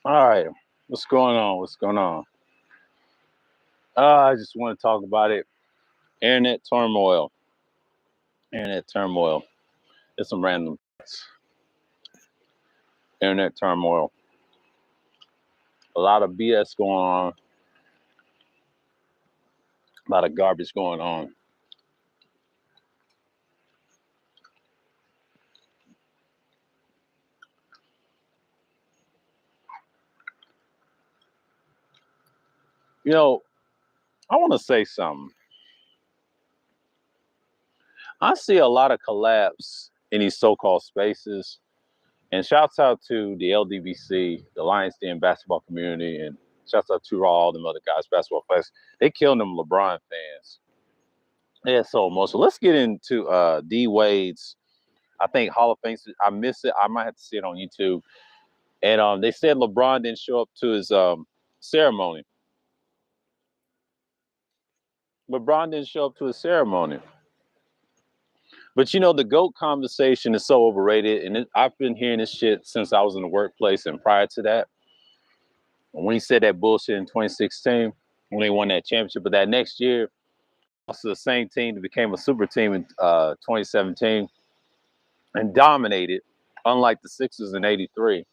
All right, what's going on? What's going on? I just want to talk about it. Internet turmoil. Internet turmoil. It's some random internet turmoil. A lot of BS going on. A lot of garbage going on. You know, I want to say something. I see a lot of collapse in these so-called spaces. And shouts out to the LDBC, the Lions Den basketball community, and shouts out to all them other guys, basketball players. They killing them LeBron fans. Yeah, so emotional. Let's get into D Wade's, I think, Hall of Fame. I miss it. I might have to see it on YouTube. And they said LeBron didn't show up to his ceremony. LeBron didn't show up to his ceremony. But you know, the GOAT conversation is so overrated. And I've been hearing this shit since I was in the workplace and prior to that. When he said that bullshit in 2016, when they won that championship, but that next year, also the same team that became a super team in 2017 and dominated, unlike the Sixers in '83.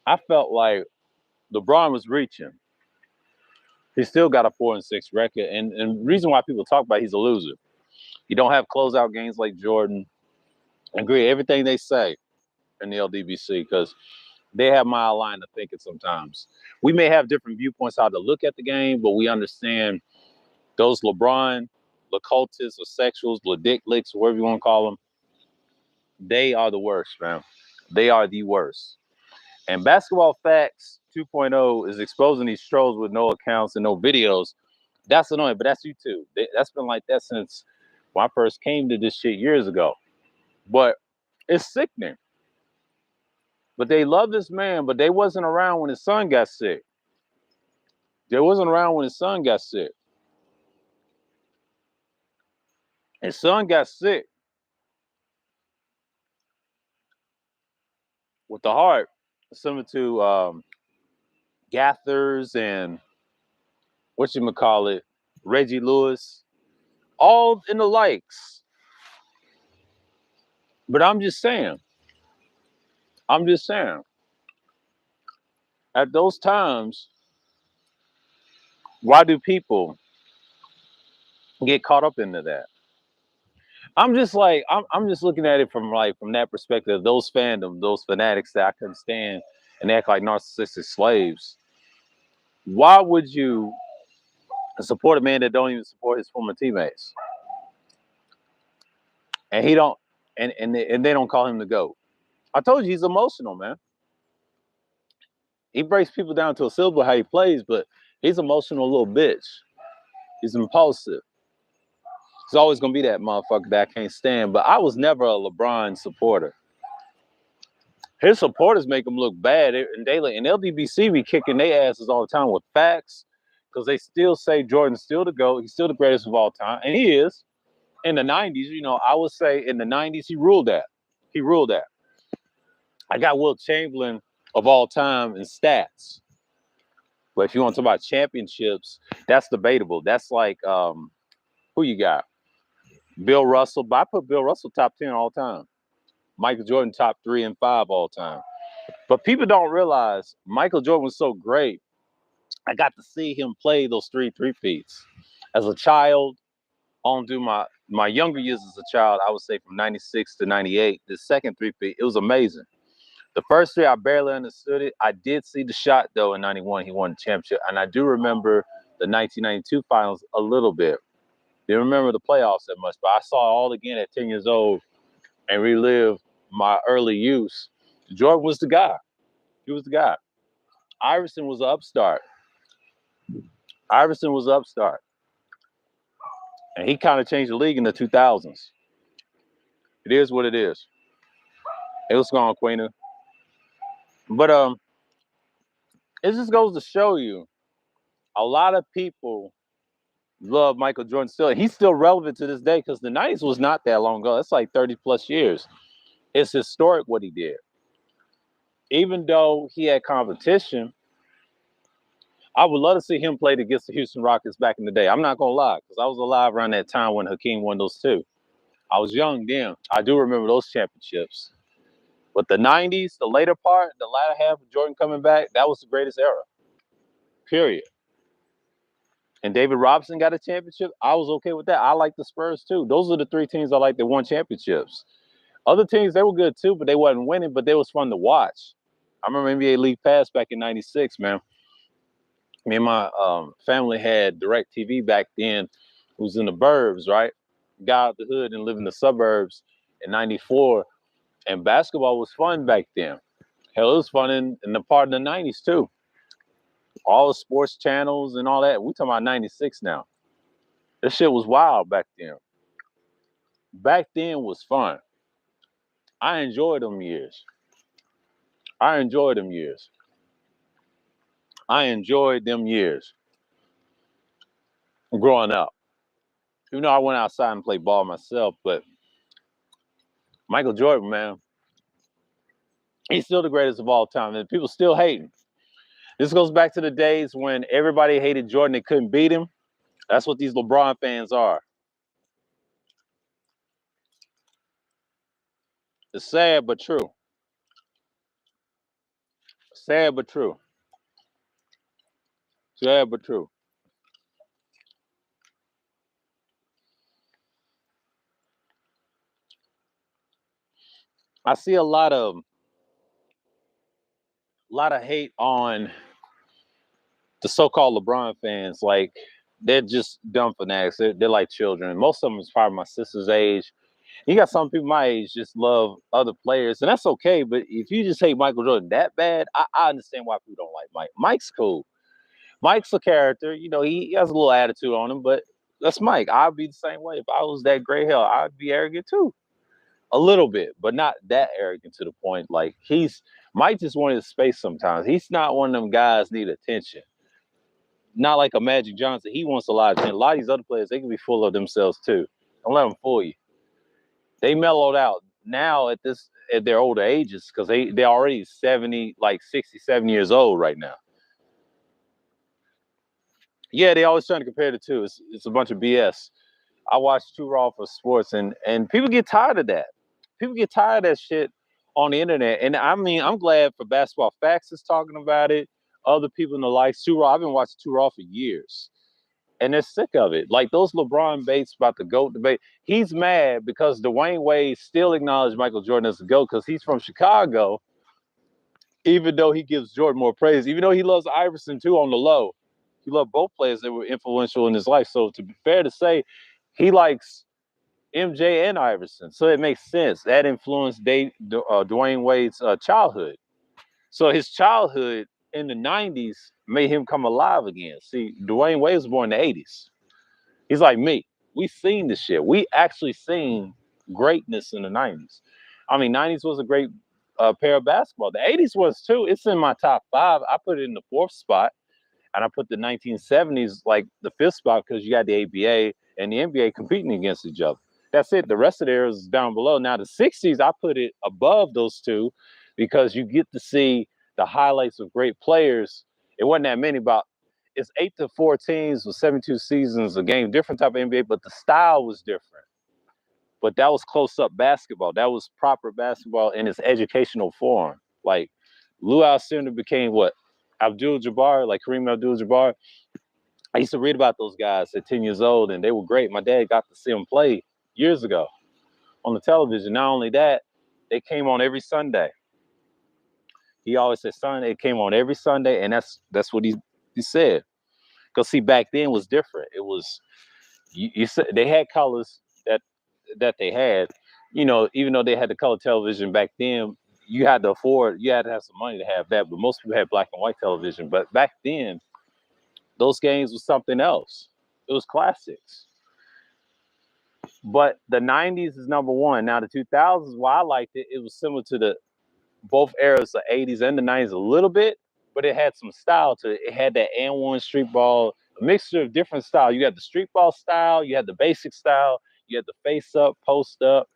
I felt like LeBron was reaching. He still got a 4-6 record, and the reason why people talk about it, he's a loser. He don't have closeout games like Jordan. I agree everything they say in the LDBC because they have my line of thinking sometimes. We may have different viewpoints how to look at the game, but we understand those LeBron, occultists, or sexuals, dick licks, whatever you want to call them, they are the worst, man. They are the worst. And Basketball Facts 2.0 is exposing these trolls with no accounts and no videos. That's annoying, but that's YouTube. That's been like that since when I first came to this shit years ago. But it's sickening. But they love this man, but they wasn't around when his son got sick. They wasn't around when his son got sick. His son got sick with the heart, similar to Gathers and Reggie Lewis, all in the likes. But I'm just saying, at those times, why do people get caught up into that? I'm just looking at it from that perspective. Those fandom, those fanatics that I couldn't stand and act like narcissistic slaves. Why would you support a man that don't even support his former teammates? And he don't, and they don't call him the GOAT. I told you he's emotional, man. He breaks people down to a syllable how he plays, but he's emotional little bitch. He's impulsive. He's always gonna be that motherfucker that I can't stand. But I was never a LeBron supporter. His supporters make him look bad, and LDBC be kicking their asses all the time with facts, because they still say Jordan's still the GOAT. He's still the greatest of all time, and he is. In the '90s, I would say in the '90s he ruled that. He ruled that. I got Wilt Chamberlain of all time in stats. But if you want to talk about championships, that's debatable. That's like who you got? Bill Russell. But I put Bill Russell top 10 all time. Michael Jordan top 3 and 5 all time. But people don't realize Michael Jordan was so great. I got to see him play those three-peats. As a child, on through my younger years as a child, I would say from 96 to 98, the second three-peat, it was amazing. The first three, I barely understood it. I did see the shot, though, in 91. He won the championship. And I do remember the 1992 finals a little bit. Didn't remember the playoffs that much, but I saw it all again at 10 years old and relived my early youth. Jordan was the guy. He was the guy. Iverson was an upstart. And he kind of changed the league in the 2000s. It is what it is. It was gone, Queena. But it just goes to show you a lot of people love Michael Jordan still. He's still relevant to this day because the '90s was not that long ago. It's like 30 plus years. It's historic what he did. Even though he had competition, I would love to see him play against the Houston Rockets back in the day. I'm not gonna lie, because I was alive around that time when Hakeem won those two. I was young then. I do remember those championships. But the 90s, the later part, the latter half of Jordan coming back, that was the greatest era. Period. And David Robinson got a championship. I was okay with that. I like the Spurs too. Those are the three teams I like that won championships. Other teams, they were good too, but they wasn't winning, but they was fun to watch. I remember NBA League Pass back in 96, man. Me and my family had direct TV back then, who's in the burbs, right? Got out the hood and lived in the suburbs in 94. And basketball was fun back then. Hell, it was fun in the part of the 90s too. All the sports channels and all that. We talking about 96 now. This shit was wild back then. Back then was fun. I enjoyed them years. I enjoyed them years. I enjoyed them years growing up. You know, I went outside and played ball myself, but Michael Jordan, man, he's still the greatest of all time. And people still hating. This goes back to the days when everybody hated Jordan and couldn't beat him. That's what these LeBron fans are. It's sad but true. Sad but true. Sad but true. I see a lot of hate on the so-called LeBron fans. Like, they're just dumb fanatics. They're like children. Most of them is probably my sister's age. You got some people my age just love other players, and that's okay. But if you just hate Michael Jordan that bad, I understand why people don't like Mike. Mike's cool. Mike's a character. You know, he has a little attitude on him, but that's Mike. I'd be the same way. If I was that gray hair, I'd be arrogant too. A little bit, but not that arrogant to the point. Like, Mike just wanted space sometimes. He's not one of them guys need attention. Not like a Magic Johnson. He wants a lot of attention. A lot of these other players, they can be full of themselves too. Don't let them fool you. They mellowed out now at their older ages because they're already 70, like 67 years old right now. Yeah, they always trying to compare the two. It's a bunch of BS. I watch Too Raw for Sports, and people get tired of that. People get tired of that shit on the internet. And I mean, I'm glad for Basketball Facts is talking about it. Other people in the likes, Too Raw. I've been watching Too Raw for years. And they're sick of it. Like those LeBron baits about the GOAT debate. He's mad because Dwayne Wade still acknowledged Michael Jordan as the GOAT because he's from Chicago, even though he gives Jordan more praise, even though he loves Iverson too on the low. He loved both players that were influential in his life. So to be fair to say, he likes MJ and Iverson. So it makes sense. That influenced Dwayne Wade's childhood. So his childhood in the 90s made him come alive again. See, Dwayne Wade was born in the 80s. He's like me. We seen this shit. We actually seen greatness in the 90s. I mean, 90s was a great pair of basketball. The 80s was too. It's in my top 5. I put it in the 4th spot. And I put the 1970s like the 5th spot because you got the ABA and the NBA competing against each other. That's it. The rest of the eras is down below. Now, the 60s, I put it above those two because you get to see the highlights of great players. It wasn't that many, it's 8 to 4 teams with 72 seasons, a game, different type of NBA, but the style was different. But that was close-up basketball. That was proper basketball in its educational form. Like, Lou Alcindor became what? Abdul-Jabbar, like Kareem Abdul-Jabbar. I used to read about those guys at 10 years old, and they were great. My dad got to see them play years ago on the television. Not only that, they came on every Sunday. He always said, son, it came on every Sunday, and that's what he said. Because, see, back then was different. It was, you said they had colors that they had. You know, even though they had the color television back then, you had to have some money to have that, but most people had black and white television. But back then, those games was something else. It was classics. But the 90s is number one. Now, the 2000s, why I liked it, it was similar to the both eras, the 80s and the 90s a little bit, but it had some style to it. It had that and one street ball, a mixture of different style. You had the street ball style, you had the basic style, you had the face up, post up,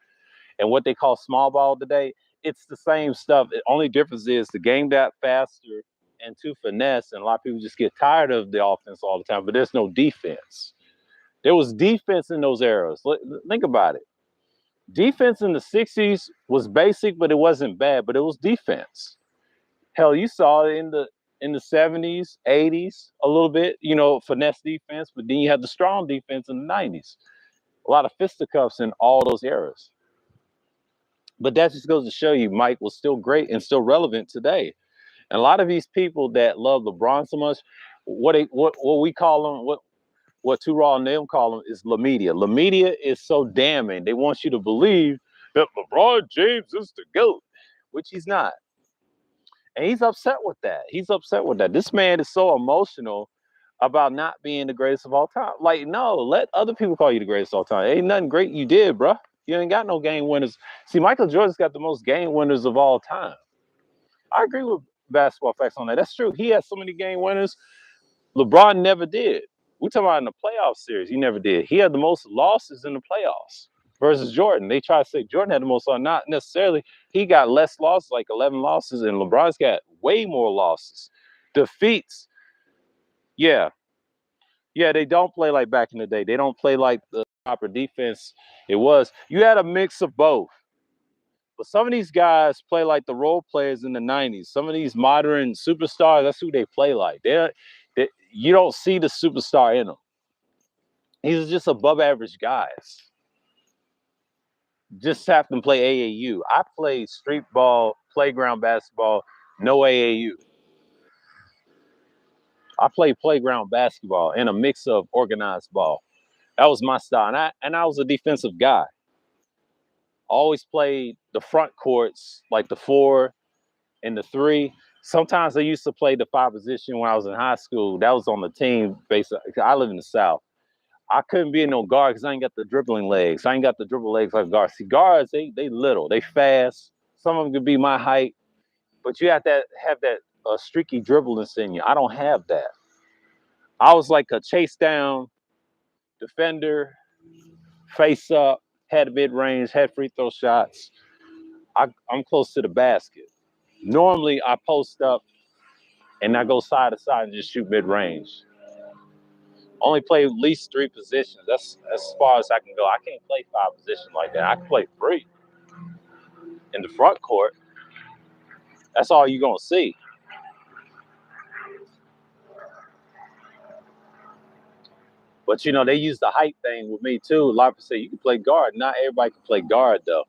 and what they call small ball today. it's the same stuff. The only difference is the game got faster and to finesse, and a lot of people just get tired of the offense all the time. But there's no defense. There was defense in those eras. Think about it. Defense in the 60s was basic, but it wasn't bad, but it was defense. Hell, you saw it in the 70s, 80s, a little bit, you know, finesse defense, but then you had the strong defense in the 90s. A lot of fisticuffs in all those eras. But that just goes to show you Mike was still great and still relevant today. And a lot of these people that love LeBron so much, what we call them, what Too Raw and them call them is La Media. La Media is so damning. They want you to believe that LeBron James is the GOAT, which he's not. And he's upset with that. He's upset with that. This man is so emotional about not being the greatest of all time. Like, no, let other people call you the greatest of all time. Ain't nothing great you did, bro. You ain't got no game winners. See, Michael Jordan's got the most game winners of all time. I agree with basketball facts on that. That's true. He has so many game winners. LeBron never did. We're talking about in the playoff series. He never did. He had the most losses in the playoffs versus Jordan. They try to say Jordan had the most, not necessarily. He got less losses, like 11 losses, and LeBron's got way more losses. Defeats, yeah. Yeah, they don't play like back in the day. They don't play like the proper defense it was. You had a mix of both. But some of these guys play like the role players in the 90s. Some of these modern superstars, that's who they play like. You don't see the superstar in them. These are just above average guys. Just have them play AAU. I played street ball, playground basketball, no AAU. I played playground basketball and a mix of organized ball. That was my style. And I was a defensive guy. Always played the front courts, like the 4 and the 3. Sometimes I used to play the 5 position when I was in high school. That was on the team base. I live in the South. I couldn't be in no guard because I ain't got the dribbling legs. I ain't got the dribble legs like guards. See, guards, they little, they fast. Some of them could be my height, but you have that streaky dribbleness in you. I don't have that. I was like a chase down defender, face up, had mid range, had free throw shots. I'm close to the basket. Normally, I post up and I go side to side and just shoot mid range. Only play at least 3 positions. That's as far as I can go. I can't play 5 positions like that. I can play 3 in the front court. That's all you're gonna see. But you know, they use the height thing with me too. A lot of people say you can play guard. Not everybody can play guard though.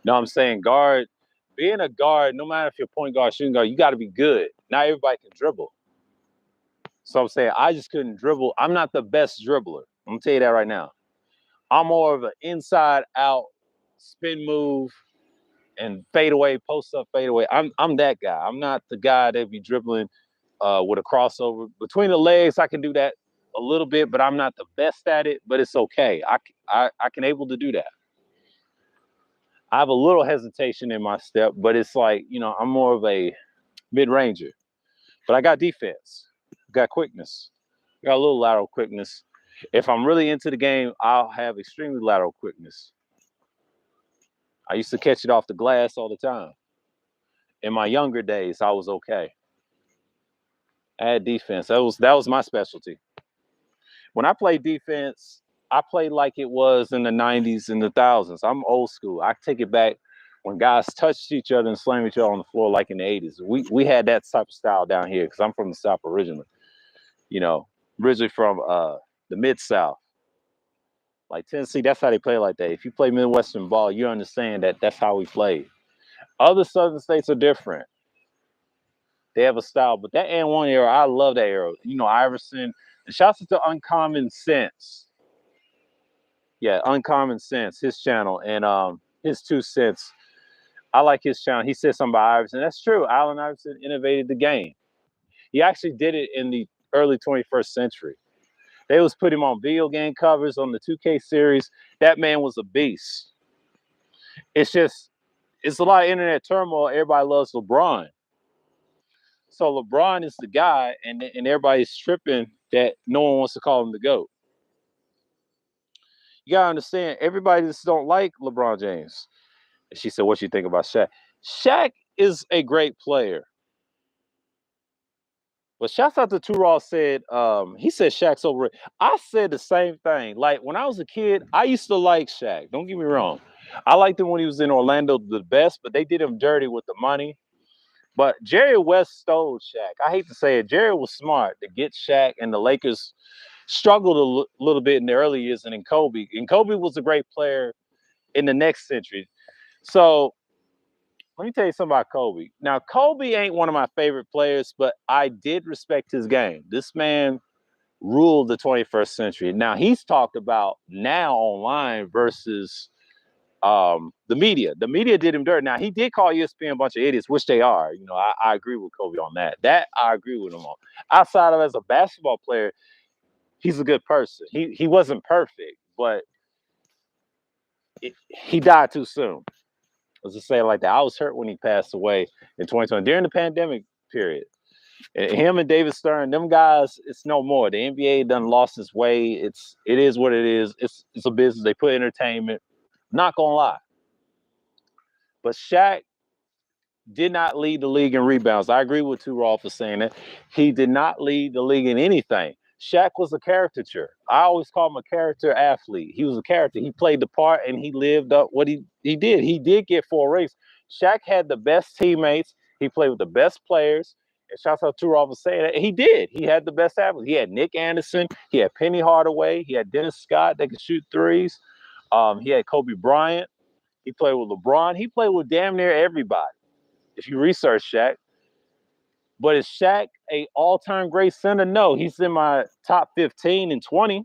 You know what I'm saying? Guard, being a guard, no matter if you're point guard, shooting guard, you got to be good. Not everybody can dribble. So I'm saying I just couldn't dribble. I'm not the best dribbler. I'm gonna tell you that right now. I'm more of an inside out spin move and fade away, post up, fade away. I'm that guy. I'm not the guy that be dribbling with a crossover between the legs. I can do that a little bit, but I'm not the best at it. But it's okay. I can able to do that. I have a little hesitation in my step, but it's like, you know, I'm more of a mid-ranger. But I got defense, got quickness, got a little lateral quickness. If I'm really into the game, I'll have extremely lateral quickness. I used to catch it off the glass all the time. In my younger days, I was okay. I had defense. That was my specialty. When I played defense, I played like it was in the 90s and the thousands. I'm old school. I take it back when guys touched each other and slammed each other on the floor like in the 80s. We had that type of style down here because I'm from the South originally. You know, originally from the Mid-South. Like Tennessee, that's how they play like that. If you play Midwestern ball, you understand that that's how we play. Other Southern states are different. They have a style, but that and 1 era, I love that era. You know, Iverson. And shouts to Uncommon Sense. Yeah, Uncommon Sense, his channel, and his 2 cents. I like his channel. He said something about Iverson. That's true. Allen Iverson innovated the game. He actually did it in the early 21st century. They was putting him on video game covers on the 2K series. That man was a beast. It's a lot of internet turmoil. Everybody loves LeBron. So LeBron is the guy, and everybody's tripping that no one wants to call him the GOAT. You gotta understand, everybody just don't like LeBron James. And she said, "What you think about Shaq?" Shaq is a great player. But shouts out to Two said, he said Shaq's overrated. I said the same thing. Like when I was a kid, I used to like Shaq. Don't get me wrong. I liked him when he was in Orlando the best, but they did him dirty with the money. But Jerry West stole Shaq. I hate to say it. Jerry was smart to get Shaq, and the Lakers struggled a little bit in the early years, and then Kobe. And Kobe was a great player in the next century. So let me tell you something about Kobe. Now, Kobe ain't one of my favorite players, but I did respect his game. This man ruled the 21st century. Now, he's talked about now online versus the media. The media did him dirt. Now, he did call ESPN a bunch of idiots, which they are. You know, I agree with Kobe on that. That I agree with him on. Outside of as a basketball player, he's a good person. He wasn't perfect, but he died too soon. Let's just say it like that. I was hurt when he passed away in 2020 during the pandemic period. And him and David Stern, them guys, it's no more. The NBA done lost its way. It is what it is. It's a business. They put entertainment. Not gonna lie. But Shaq did not lead the league in rebounds. I agree with Two Raw for saying that. He did not lead the league in anything. Shaq was a caricature. I always call him a character athlete. He was a character. He played the part and he lived up what he did. He did get 4 rings. Shaq had the best teammates. He played with the best players. And shouts out to Raw for saying that. He did. He had the best athletes. He had Nick Anderson. He had Penny Hardaway. He had Dennis Scott that could shoot threes. He had Kobe Bryant. He played with LeBron. He played with damn near everybody. If you research Shaq. But is Shaq a all-time great center? No, he's in my top 15 and 20.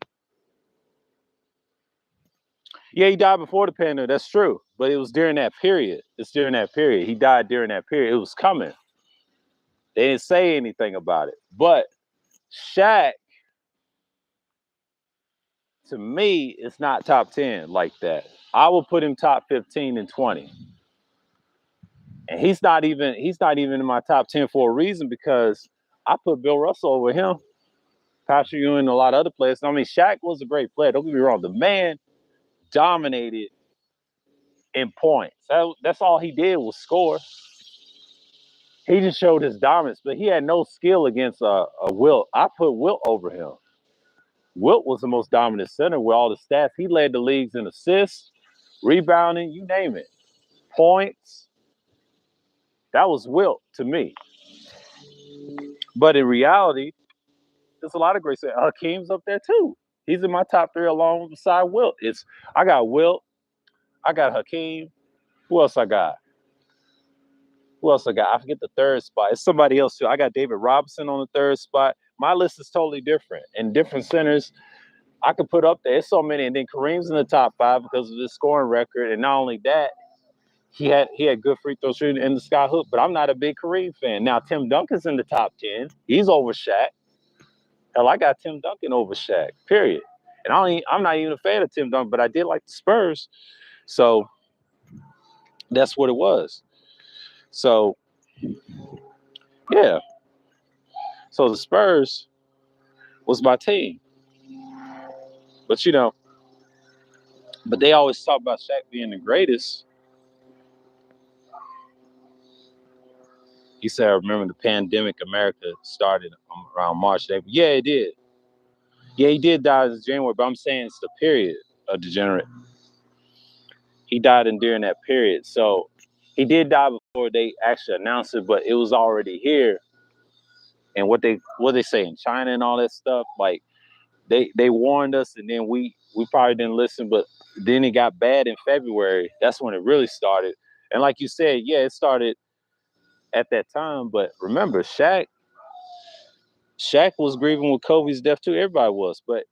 Yeah, he died before the pandemic. That's true. But it was during that period. It's during that period. He died during that period. It was coming. They didn't say anything about it. But Shaq, to me, is not top 10 like that. I will put him top 15 and 20. And he's not even in my top 10 for a reason because I put Bill Russell over him. Patrick Ewing and a lot of other players. I mean, Shaq was a great player. Don't get me wrong. The man dominated in points. That's all he did was score. He just showed his dominance, but he had no skill against a Wilt. I put Wilt over him. Wilt was the most dominant center with all the stats. He led the leagues in assists, rebounding, you name it. Points. That was Wilt to me. But in reality, there's a lot of great centers. Hakeem's up there too. He's in my top 3 along beside Wilt. I got Wilt. I got Hakeem. Who else I got? I forget the 3rd spot. It's somebody else too. I got David Robinson on the 3rd spot. My list is totally different. And different centers I could put up there. It's so many. And then Kareem's in the top 5 because of his scoring record. And not only that, he had good free throw shooting in the sky hook. But I'm not a big Kareem fan. Now, Tim Duncan's in the top 10. He's over Shaq. Hell, I got Tim Duncan over Shaq, period. And I'm not even a fan of Tim Duncan, but I did like the Spurs. So that's what it was. So, yeah. So the Spurs was my team. But, but they always talk about Shaq being the greatest. He said, I remember the pandemic, America started around March. Yeah, it did. Yeah, he did die in January, but I'm saying it's the period of degenerate. He died during that period. So he did die before they actually announced it, but it was already here. And what they say in China and all that stuff, like they warned us, and then we probably didn't listen, but then it got bad in February. That's when it really started. And like you said, yeah, it started at that time. But remember, Shaq was grieving with Kobe's death too. Everybody was. But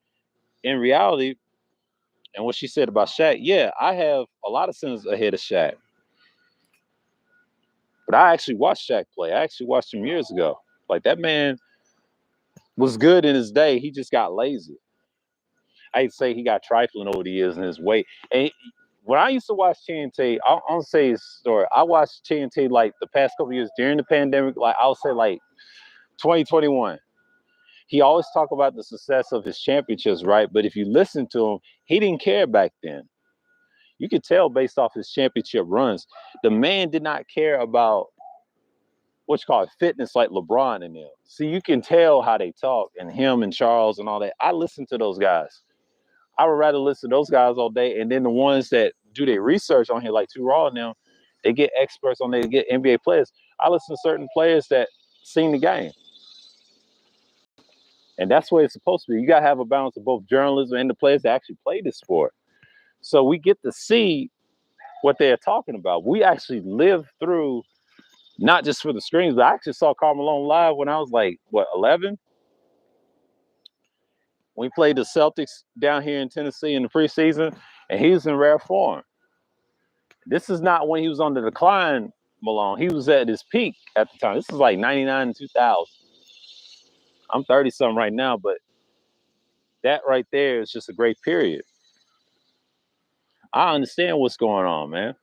in reality, and what she said about Shaq, yeah, I have a lot of sins ahead of Shaq. But I actually watched Shaq play. I actually watched him years ago. Like, that man was good in his day. He just got lazy. I'd say he got trifling over the years in his weight. And when I used to watch TNT, I'll say his story. I watched TNT like the past couple of years during the pandemic. Like, I'll say like 2021. He always talked about the success of his championships, right? But if you listen to him, he didn't care back then. You could tell based off his championship runs, the man did not care about what you call it, fitness like LeBron and them. See, you can tell how they talk, and him and Charles and all that. I listen to those guys. I would rather listen to those guys all day, and then the ones that do their research on here, like Too Raw and them, they get experts on, they get NBA players. I listen to certain players that seen the game. And that's what it's supposed to be. You got to have a balance of both journalism and the players that actually play this sport. So we get to see what they're talking about. We actually live through, not just for the screens, but I actually saw Karl Malone live when I was like, 11? We played the Celtics down here in Tennessee in the preseason, and he was in rare form. This is not when he was on the decline, Malone. He was at his peak at the time. This is like 99 and 2000. I'm 30-something right now, but that right there is just a great period. I understand what's going on, man.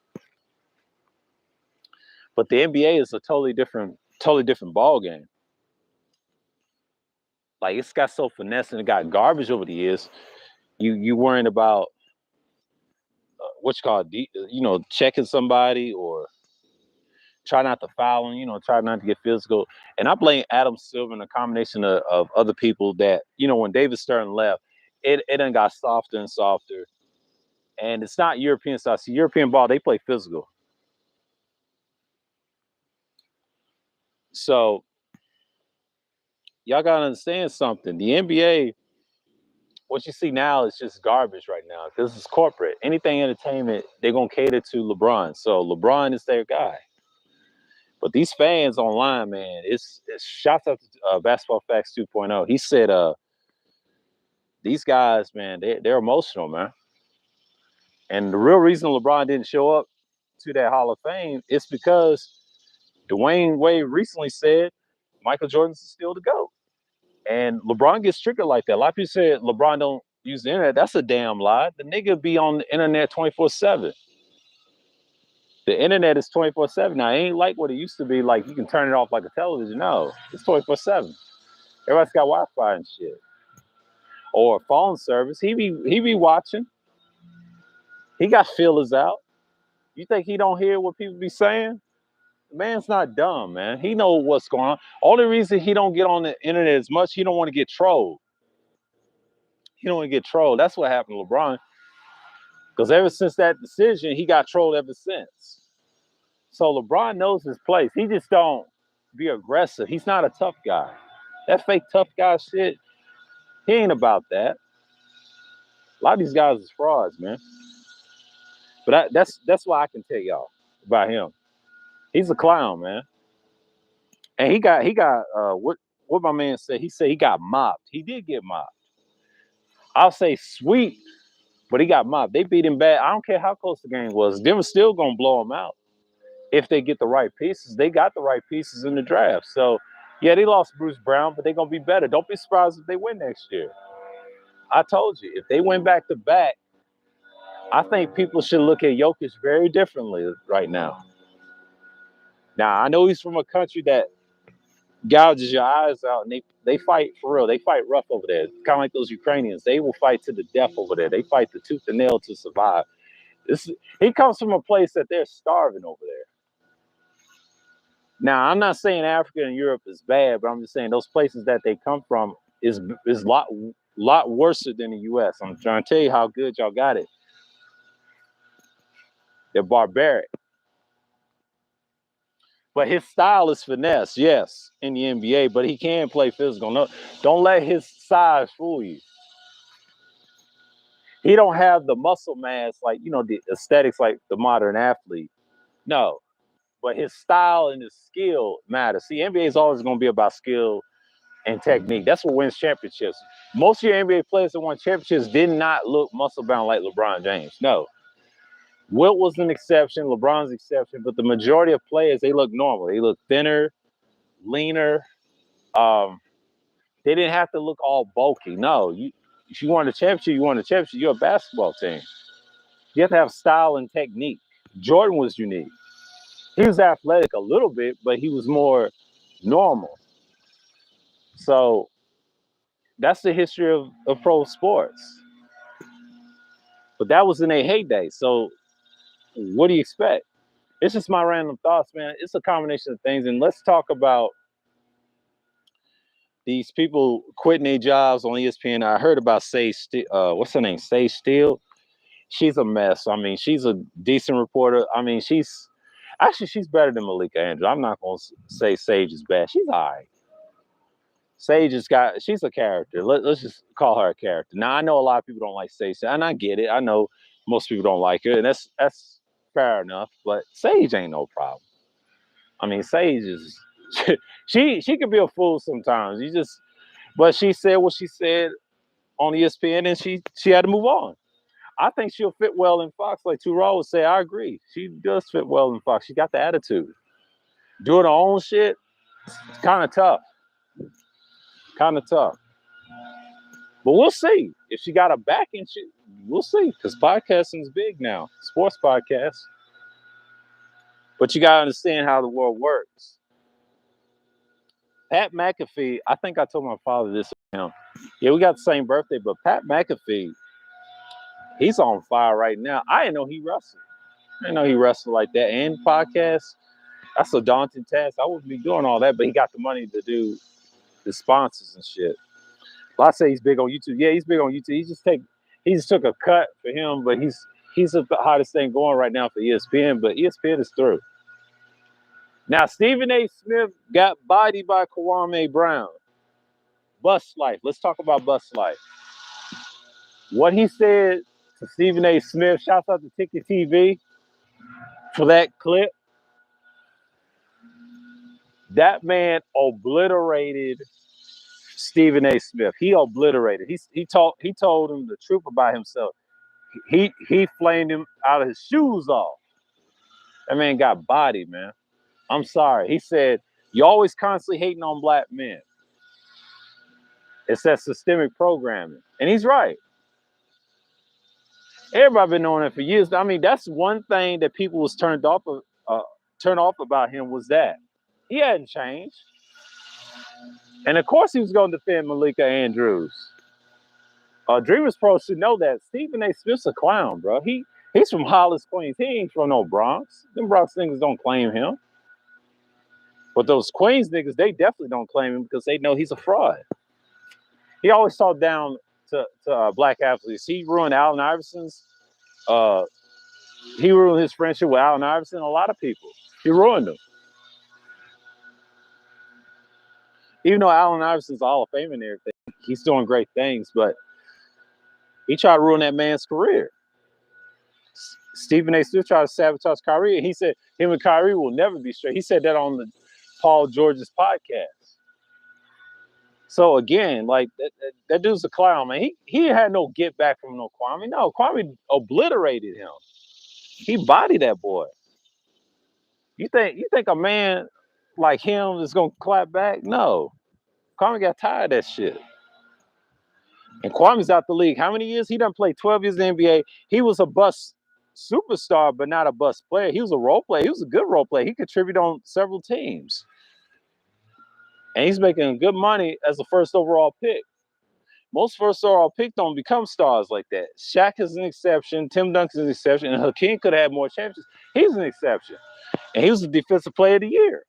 But the NBA is a totally different ball game. Like, it's got so finesse and it got garbage over the years. You worrying about what you call, checking somebody or try not to foul them, try not to get physical. And I blame Adam Silver and a combination of other people that, when David Stern left, it done got softer and softer. And it's not European style. See, European ball, they play physical. So y'all gotta understand something. The NBA, what you see now is just garbage right now because it's corporate. Anything entertainment, they're gonna cater to LeBron. So LeBron is their guy. But these fans online, man, it's shouts out to Basketball Facts 2.0. He said, these guys, man, they're emotional, man. And the real reason LeBron didn't show up to that Hall of Fame is because Dwayne Wade recently said Michael Jordan's still the GOAT. And LeBron gets triggered like that. A lot of people said LeBron don't use the internet. That's a damn lie. The nigga be on the internet 24/7. The internet is 24/7. Now, it ain't like what it used to be. Like, you can turn it off like a television. No, it's 24/7. Everybody's got Wi-Fi and shit. Or phone service. He be watching. He got feelers out. You think he don't hear what people be saying? The man's not dumb, man. He know what's going on. Only reason he don't get on the internet as much, he don't want to get trolled. He don't want to get trolled. That's what happened to LeBron. Because ever since that decision, he got trolled ever since. So LeBron knows his place. He just don't be aggressive. He's not a tough guy. That fake tough guy shit, he ain't about that. A lot of these guys is frauds, man. But that's why I can tell y'all about him. He's a clown, man. And he got what my man said. He said he got mopped. He did get mopped. I'll say sweet, but he got mopped. They beat him bad. I don't care how close the game was. Denver's still gonna blow him out if they get the right pieces. They got the right pieces in the draft. So yeah, they lost Bruce Brown, but they're gonna be better. Don't be surprised if they win next year. I told you, if they win back to back, I think people should look at Jokic very differently right now. Now, I know he's from a country that gouges your eyes out, and they fight for real. They fight rough over there. Kind of like those Ukrainians. They will fight to the death over there. They fight the tooth and nail to survive. He comes from a place that they're starving over there. Now, I'm not saying Africa and Europe is bad, but I'm just saying those places that they come from is a lot worse than the U.S. I'm trying to tell you how good y'all got it. They're barbaric. But his style is finesse, yes, in the NBA, but he can play physical. No, don't let his size fool you. He don't have the muscle mass, like, the aesthetics like the modern athlete. No, but his style and his skill matters. See, NBA is always going to be about skill and technique. That's what wins championships. Most of your NBA players that won championships did not look muscle bound like LeBron James. No. Wilt was an exception, LeBron's exception, but the majority of players, they look normal. They look thinner, leaner. They didn't have to look all bulky. No, if you want a championship, you want a championship. You're a basketball team. You have to have style and technique. Jordan was unique. He was athletic a little bit, but he was more normal. So that's the history of pro sports. But that was in a heyday. So What do you expect? It's just my random thoughts, man. It's a combination of things. And let's talk about these people quitting their jobs on ESPN. I heard about what's her name? Sage Steele. She's a mess. I mean, she's a decent reporter. I mean, she's better than Malika Andrews. I'm not gonna say Sage is bad. She's all right. She's a character. Let's just call her a character. Now I know a lot of people don't like Sage, and I get it. I know most people don't like her, and that's fair enough. But Sage ain't no problem. I mean, Sage is she can be a fool sometimes. But she said what she said on ESPN, and she had to move on. I think she'll fit well in Fox, like Raw would say. I agree. She does fit well in Fox. She got the attitude. Doing her own shit, it's kind of tough. Kind of tough. But we'll see. If she got a back and shit, we'll see. Because podcasting is big now. Sports podcasts. But you got to understand how the world works. Pat McAfee, I think I told my father this. Yeah, we got the same birthday, but Pat McAfee, he's on fire right now. I didn't know he wrestled. I didn't know he wrestled like that. And podcasts, that's a daunting task. I wouldn't be doing all that, but he got the money to do the sponsors and shit. Well, I say he's big on YouTube. Yeah, he's big on YouTube. He just took a cut for him, but he's the hottest thing going right now for ESPN. But ESPN is through. Now Stephen A. Smith got bodied by Kwame Brown. Bus Life. Let's talk about Bus Life. What he said to Stephen A. Smith. Shouts out to Ticket TV for that clip. That man obliterated Stephen A. Smith. He obliterated. He told him the truth about himself. He flamed him out of his shoes off. That man got bodied, man. I'm sorry. He said, "You always constantly hating on black men. It's that systemic programming." And he's right. Everybody been knowing it for years. I mean, that's one thing that people was turned off about him was that he hadn't changed. And of course, he was going to defend Malika Andrews. Dreamers Pro should know that Stephen A. Smith's a clown, bro. He's from Hollis, Queens. He ain't from no Bronx. Them Bronx niggas don't claim him. But those Queens niggas, they definitely don't claim him because they know he's a fraud. He always talked down to black athletes. He ruined Allen Iverson's. He ruined his friendship with Allen Iverson. A lot of people. He ruined them. Even though Allen Iverson's a Hall of Fame and everything, he's doing great things, but he tried to ruin that man's career. Stephen A. Smith tried to sabotage Kyrie, and he said him and Kyrie will never be straight. He said that on the Paul George's podcast. So again, like that dude's a clown, man. He had no get back from no Kwame. No, Kwame obliterated him. He bodied that boy. You think a man like him is gonna clap back? No. Kwame got tired of that shit. And Kwame's out the league. How many years? He done played 12 years in the NBA. He was a bust superstar, but not a bust player. He was a role player. He was a good role player. He contributed on several teams. And he's making good money as a first overall pick. Most first overall picks don't become stars like that. Shaq is an exception. Tim Duncan's an exception. And Hakeem could have had more championships. He's an exception. And he was the defensive player of the year.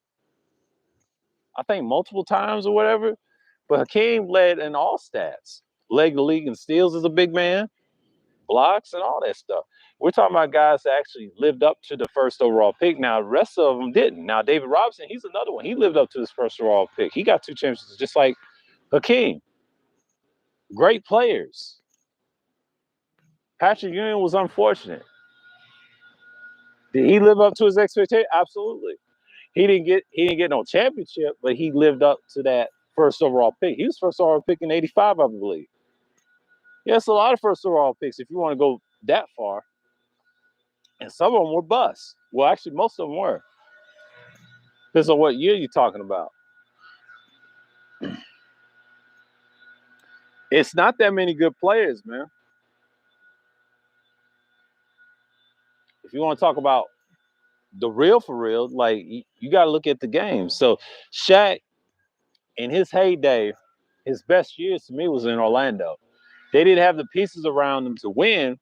I think multiple times or whatever. But Hakeem led in all stats. Led the league in steals as a big man, blocks, and all that stuff. We're talking about guys that actually lived up to the first overall pick. Now, the rest of them didn't. Now, David Robinson, he's another one. He lived up to his first overall pick. He got 2 championships, just like Hakeem. Great players. Patrick Ewing was unfortunate. Did he live up to his expectation? Absolutely. He didn't get no championship, but he lived up to that first overall pick. He was first overall pick in '85, I believe. Yeah, it's a lot of first overall picks if you want to go that far. And some of them were busts. Well, actually, most of them were. Depends on what year you're talking about. It's not that many good players, man. If you want to talk about the real for real, like you got to look at the game. So Shaq, in his heyday, his best years to me was in Orlando. They didn't have the pieces around them to win.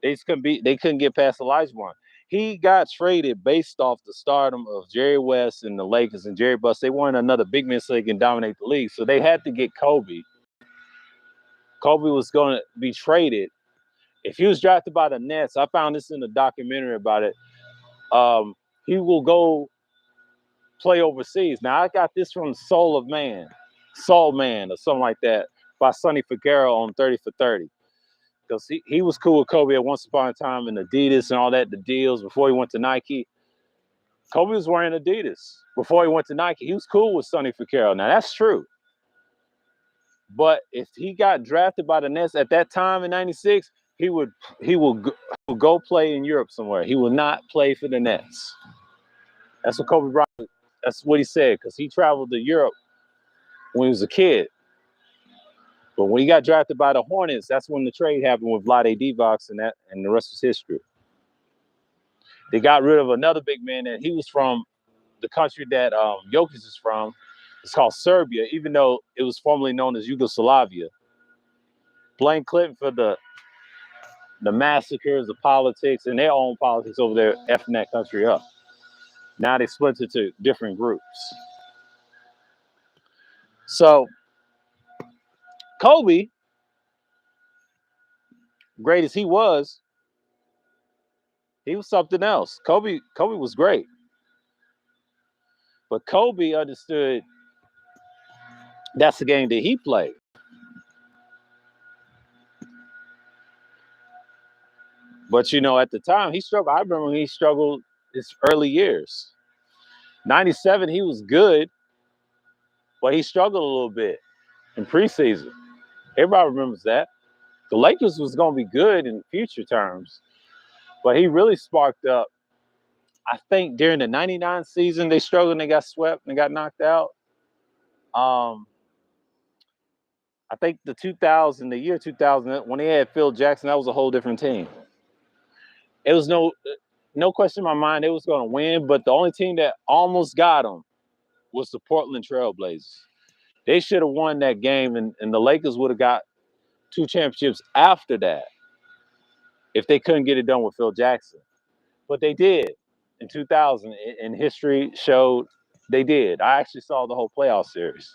They couldn't get past Olajuwon. he got traded based off the stardom of Jerry West and the Lakers and Jerry Buss. They wanted another big man so they can dominate the league. So they had to get Kobe. Kobe was going to be traded. If he was drafted by the Nets, I found this in a documentary about it. He will go play overseas. Now I got this from Soul Man, or something like that, by Sonny Figueroa on 30 for 30. Because he was cool with Kobe at once upon a time in Adidas and all that, the deals before he went to Nike. Kobe was wearing Adidas before he went to Nike. He was cool with Sonny Figueroa. Now that's true. But if he got drafted by the Nets at that time in '96, he will go play in Europe somewhere. He will not play for the Nets. That's what Kobe Bryant. That's what he said, because he traveled to Europe when he was a kid. But when he got drafted by the Hornets, that's when the trade happened with Vlade Divac, and the rest was history. They got rid of another big man that he was from the country that Jokic is from. It's called Serbia, even though it was formerly known as Yugoslavia. Blame Clinton for the massacres, the politics, and their own politics over there, effing that country up. Now they split into different groups. So Kobe, great as he was something else. Kobe was great. But Kobe understood that's the game that he played. But, at the time, he struggled. I remember when he struggled his early years. 97, he was good, but he struggled a little bit in preseason. Everybody remembers that. The Lakers was going to be good in future terms, but he really sparked up. I think during the 99 season, they struggled and they got swept and they got knocked out. I think the year 2000, when they had Phil Jackson, that was a whole different team. It was no question in my mind they was going to win, but the only team that almost got them was the Portland Trailblazers. They should have won that game, and the Lakers would have got 2 championships after that if they couldn't get it done with Phil Jackson. But they did in 2000, and history showed they did. I actually saw the whole playoff series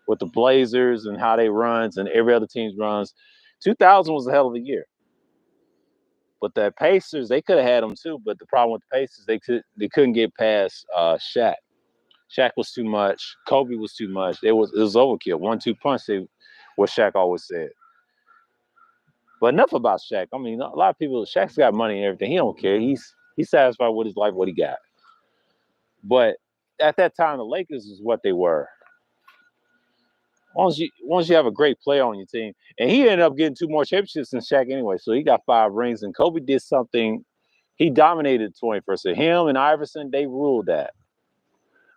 with the Blazers and how they runs and every other team's runs. 2000 was a hell of a year. But the Pacers, they could have had them too. But the problem with the Pacers, they couldn't get past Shaq. Shaq was too much. Kobe was too much. It was overkill. 1-2 punch, what Shaq always said. But enough about Shaq. I mean, a lot of people, Shaq's got money and everything. He don't care. He's satisfied with his life, what he got. But at that time, the Lakers is what they were. Once you have a great player on your team, and he ended up getting 2 more championships than Shaq anyway, so he got 5 rings. And Kobe did something. He dominated the 21st. So him and Iverson, they ruled that.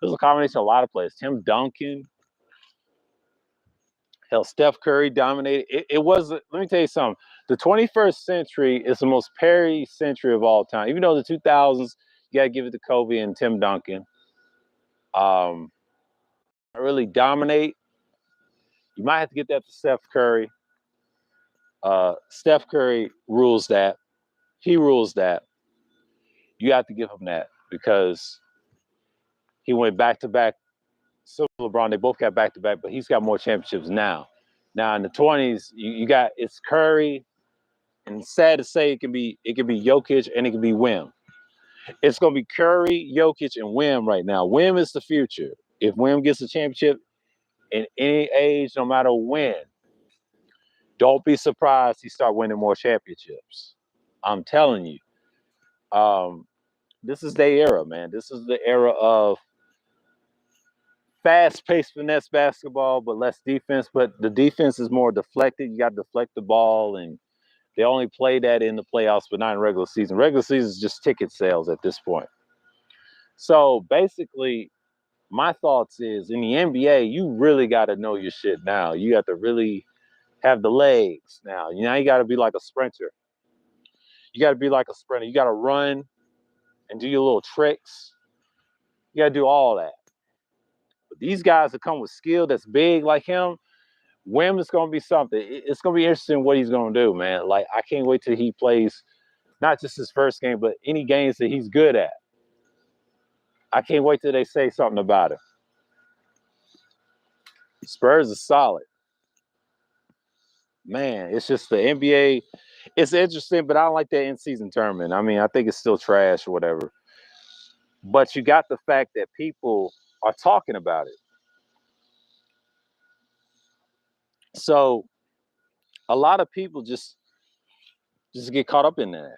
It was a combination of a lot of players. Tim Duncan, hell, Steph Curry dominated. It wasn't. Let me tell you something. The 21st century is the most parity century of all time. Even though the 2000s, you got to give it to Kobe and Tim Duncan. Really dominate. You might have to get that to Steph Curry. Steph Curry rules that. He rules that. You have to give him that because he went back-to-back. So LeBron, they both got back-to-back, but he's got more championships now. Now in the 20s, you got it's Curry, and sad to say it can be Jokic and it can be Wim. It's gonna be Curry, Jokic, and Wim right now. Wim is the future. If Wim gets a championship in any age, no matter when, don't be surprised he start winning more championships. I'm telling you. This is their era, man. This is the era of fast-paced finesse basketball, but less defense. But the defense is more deflected. You got to deflect the ball, and they only play that in the playoffs, but not in regular season. Regular season is just ticket sales at this point. So basically, my thoughts is in the NBA, you really got to know your shit now. You got to really have the legs now. You got to be like a sprinter. You got to be like a sprinter. You got to run and do your little tricks. You got to do all that. But these guys that come with skill that's big like him, Wim is going to be something. It's going to be interesting what he's going to do, man. Like, I can't wait till he plays Not just his first game, but any games that he's good at. I can't wait till they say something about him. Spurs is solid. Man, it's just the NBA. It's interesting, but I don't like that in-season tournament. I mean, I think it's still trash or whatever. But you got the fact that people are talking about it. So a lot of people just get caught up in that.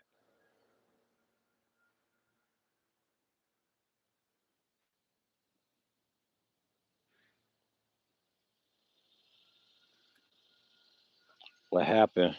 What happened?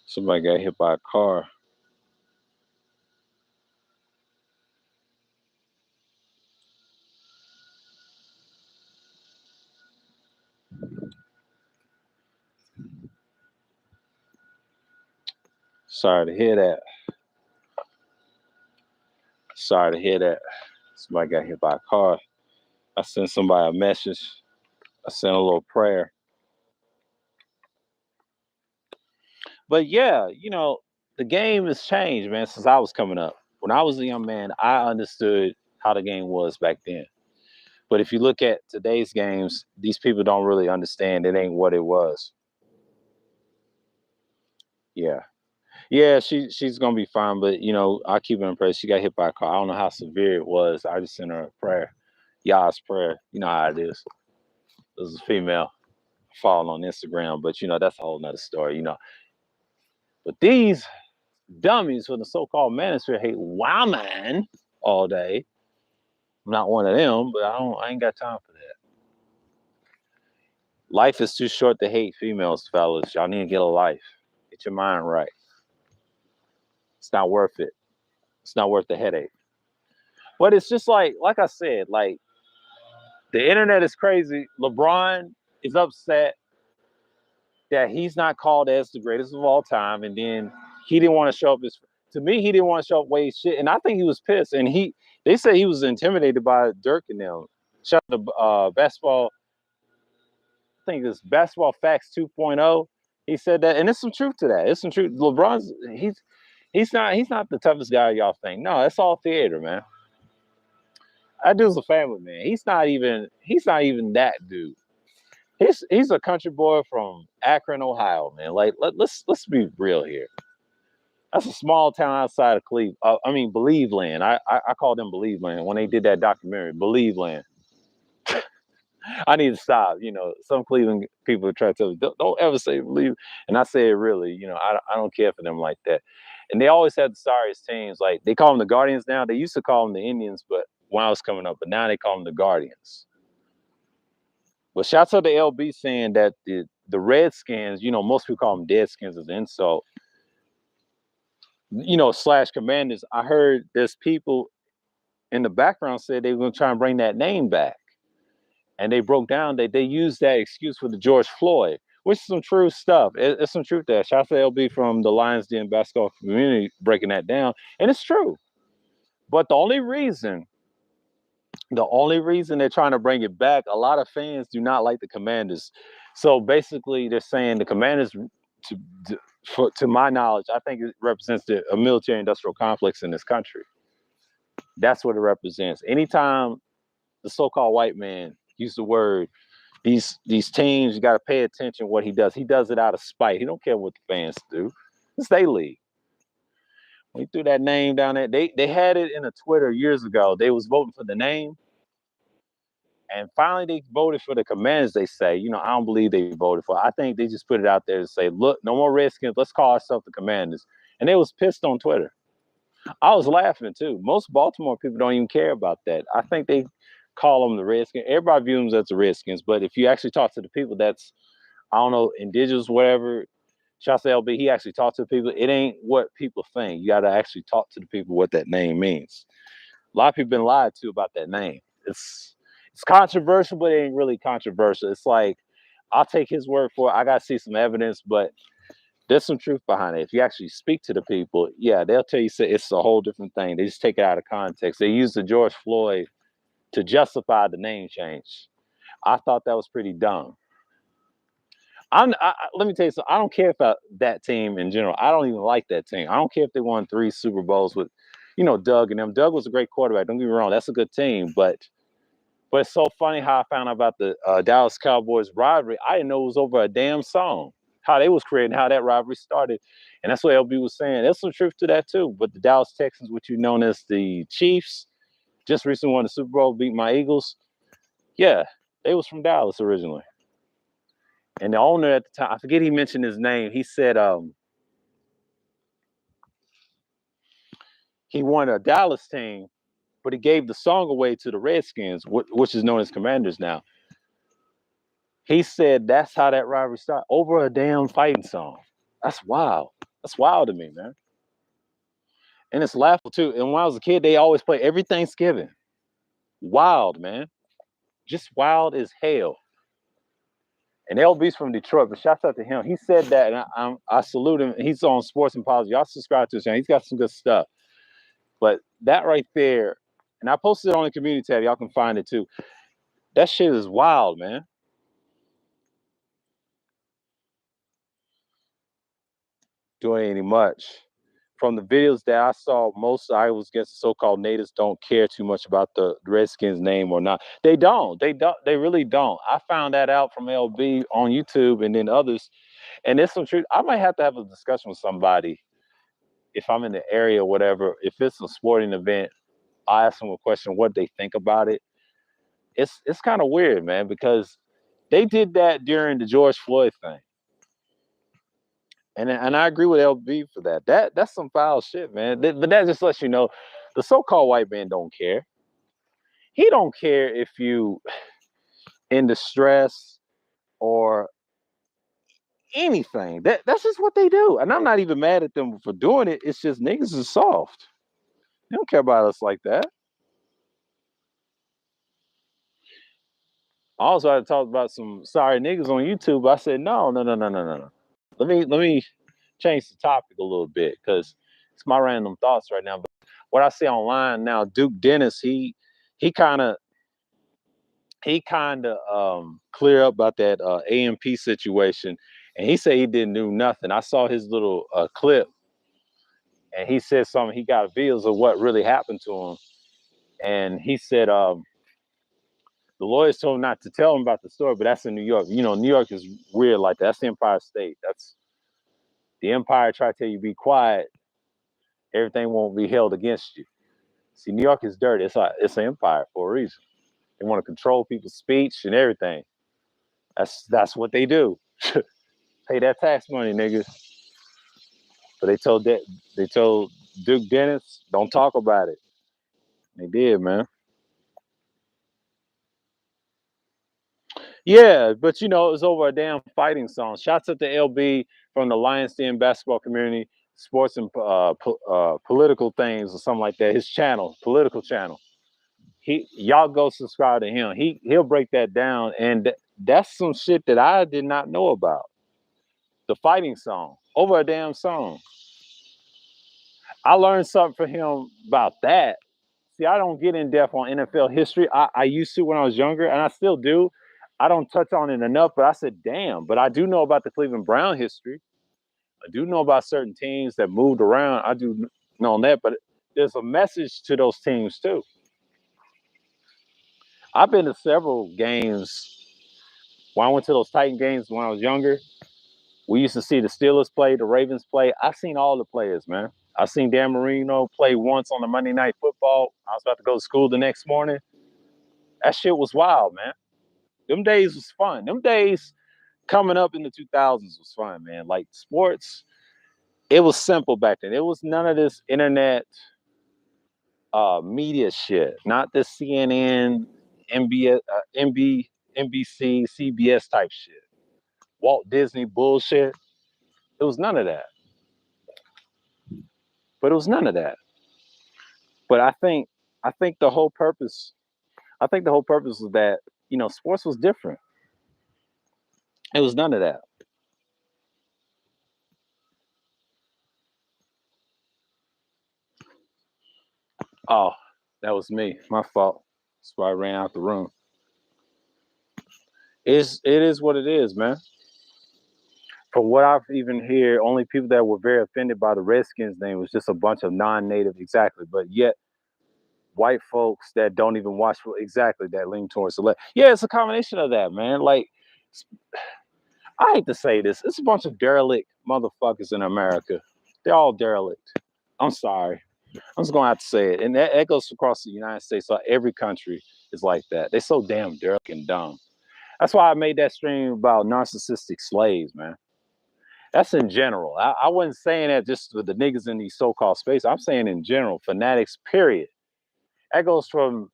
Somebody got hit by a car. Sorry to hear that. Sorry to hear that. Somebody got hit by a car. I sent somebody a message. I sent a little prayer. But yeah, the game has changed, man, since I was coming up. When I was a young man, I understood how the game was back then. But if you look at today's games, these people don't really understand it ain't what it was. Yeah. Yeah, she's gonna be fine, but I keep her in prayer. She got hit by a car. I don't know how severe it was. I just sent her a prayer. Yah's prayer. You know how it is. This is a female following on Instagram, but that's a whole nother story. But these dummies from the so-called manosphere hate women all day. I'm not one of them, but I ain't got time for that. Life is too short to hate females, fellas. Y'all need to get a life. Get your mind right. It's not worth it. It's not worth the headache. But it's just like I said, like the internet is crazy. LeBron is upset that he's not called as the greatest of all time, and then he didn't want to show up his. To me, he didn't want to show up Wade's shit, and I think he was pissed. And they say he was intimidated by Dirk and them. Shout out to basketball. I think it's Basketball Facts 2.0. He said that, and there's some truth to that. It's some truth. LeBron's he's not the toughest guy y'all think. No, it's all theater, man. That dude's a family man. He's not even that dude. He's a country boy from Akron, Ohio, man. Like let's be real here. That's a small town outside of Cleveland. Believe Land. I call them Believe Land when they did that documentary. Believe Land. I need to stop. Some Cleveland people try to tell me, don't ever say believe. And I say it really. I don't care for them like that. And they always had the sorriest teams. Like they call them the Guardians now. They used to call them the Indians, but when I was coming up, but now they call them the Guardians. But shouts out to LB saying that the Redskins, most people call them Deadskins as an insult. Slash Commanders. I heard there's people in the background said they were going to try and bring that name back. And they broke down that they used that excuse for the George Floyd, which is some true stuff. It's some truth there. Shout out to LB from the Lions Den basketball community breaking that down. And it's true. But the only reason they're trying to bring it back, a lot of fans do not like the Commanders. So basically, they're saying the Commanders, to my knowledge, I think it represents a military-industrial complex in this country. That's what it represents. Anytime the so-called white man use the word, these teams, you got to pay attention what he does. He does it out of spite. He don't care what the fans do. It's their league. When he threw that name down there, they had it in a Twitter years ago. They was voting for the name. And finally, they voted for the Commanders. They say, I don't believe they voted for. I think they just put it out there to say, look, no more Redskins. Let's call ourselves the Commanders. And they was pissed on Twitter. I was laughing too. Most Baltimore people don't even care about that. I think they call them the Redskins. Everybody views them as the Redskins. But if you actually talk to the people that's, I don't know, indigenous, whatever, shouts to LB, he actually talked to the people. It ain't what people think. You got to actually talk to the people what that name means. A lot of people been lied to about that name. It's controversial, but it ain't really controversial. It's like I'll take his word for it. I gotta see some evidence, but there's some truth behind it. If you actually speak to the people, yeah, they'll tell you it's a whole different thing. They just take it out of context. They use the George Floyd to justify the name change. I thought that was pretty dumb. Let me tell you something. I don't care about that team in general. I don't even like that team. I don't care if they won 3 Super Bowls with, Doug and them. Doug was a great quarterback. Don't get me wrong. That's a good team. But it's so funny how I found out about the Dallas Cowboys rivalry. I didn't know it was over a damn song. How they was creating, how that rivalry started. And that's what LB was saying. There's some truth to that too. But the Dallas Texans, which you known as the Chiefs, just recently won the Super Bowl, beat my Eagles. Yeah, they was from Dallas originally. And the owner at the time, I forget he mentioned his name. He said he won a Dallas team, but he gave the song away to the Redskins, which is known as Commanders now. He said that's how that rivalry started, over a damn fighting song. That's wild. That's wild to me, man. And it's laughable too. And when I was a kid, they always play every Thanksgiving. Wild, man. Just wild as hell. And LB's from Detroit, but shouts out to him. He said that, and I salute him. He's on Sports and Politics. Y'all subscribe to his channel. He's got some good stuff. But that right there, and I posted it on the community tab. Y'all can find it too. That shit is wild, man. Doing any much. From the videos that I saw, most Iowas against the so-called natives don't care too much about the Redskins name or not. They don't. They don't. They really don't. I found that out from LB on YouTube and then others. And there's some truth. I might have to have a discussion with somebody if I'm in the area or whatever. If it's a sporting event, I ask them a question what they think about it. It's kind of weird, man, because they did that during the George Floyd thing. And I agree with LB for that. That's some foul shit, man. But that just lets you know the so-called white man don't care. He don't care if you in distress or anything. That's just what they do. And I'm not even mad at them for doing it. It's just niggas is soft. They don't care about us like that. Also, I talked about some sorry niggas on YouTube. I said, no. Let me change the topic a little bit because it's my random thoughts right now. But what I see online now, Duke Dennis, he kind of clear up about that AMP situation, and he said he didn't do nothing. I saw his little clip, and he said something. He got videos of what really happened to him, and he said the lawyers told him not to tell him about the story, but that's in New York. New York is weird like that. That's the Empire State. That's the Empire. Try to tell you be quiet. Everything won't be held against you. See, New York is dirty. It's an empire for a reason. They want to control people's speech and everything. That's what they do. Pay that tax money, niggas. But they told Duke Dennis, don't talk about it. They did, man. Yeah, but it was over a damn fighting song. Shouts out to LB from the Lions Den basketball community, sports and political things or something like that. His channel, political channel. Y'all go subscribe to him. He'll break that down, and that's some shit that I did not know about. The fighting song over a damn song. I learned something from him about that. See, I don't get in depth on NFL history. I used to when I was younger, and I still do. I don't touch on it enough, but I said, damn. But I do know about the Cleveland Brown history. I do know about certain teams that moved around. I do know that, but there's a message to those teams too. I've been to several games. When I went to those Titan games when I was younger, we used to see the Steelers play, the Ravens play. I've seen all the players, man. I seen Dan Marino play once on the Monday Night Football. I was about to go to school the next morning. That shit was wild, man. Them days was fun. Them days coming up in the 2000s was fun, man. Like sports, it was simple back then. It was none of this internet media shit. Not this CNN, NBC, CBS type shit. Walt Disney bullshit. It was none of that. But it was none of that. But I think I think the whole purpose. I think the whole purpose was that sports was different. It was none of that. Oh, that was me. My fault. That's why I ran out the room. It is what it is, man. From what I've even heard, only people that were very offended by the Redskins name was just a bunch of non-native, exactly. But yet, white folks that don't even watch exactly that lean towards the left. Yeah, it's a combination of that, man. Like, I hate to say this, it's a bunch of derelict motherfuckers in America. They're all derelict. I'm sorry. I'm just gonna have to say it, and that goes across the United States. So every country is like that. They're so damn derelict and dumb. That's why I made that stream about narcissistic slaves, man. That's in general. I wasn't saying that just with the niggas in these so-called spaces. I'm saying in general, fanatics, period. That goes from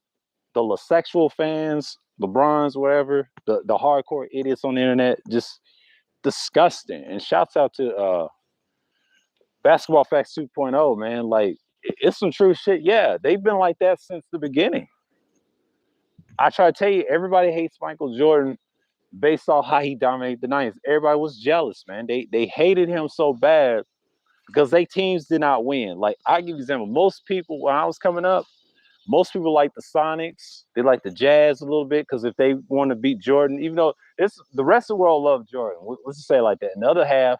the sexual fans, LeBron's, whatever, the hardcore idiots on the internet, just disgusting. And shouts out to Basketball Facts 2.0, man. Like, it's some true shit. Yeah, they've been like that since the beginning. I try to tell you, everybody hates Michael Jordan based off how he dominated the 90s. Everybody was jealous, man. They hated him so bad because they teams did not win. Like, I give you an example. Most people, when I was coming up, most people like the Sonics. They like the Jazz a little bit because if they want to beat Jordan, even though the rest of the world loved Jordan, let's just say it like that. And the other half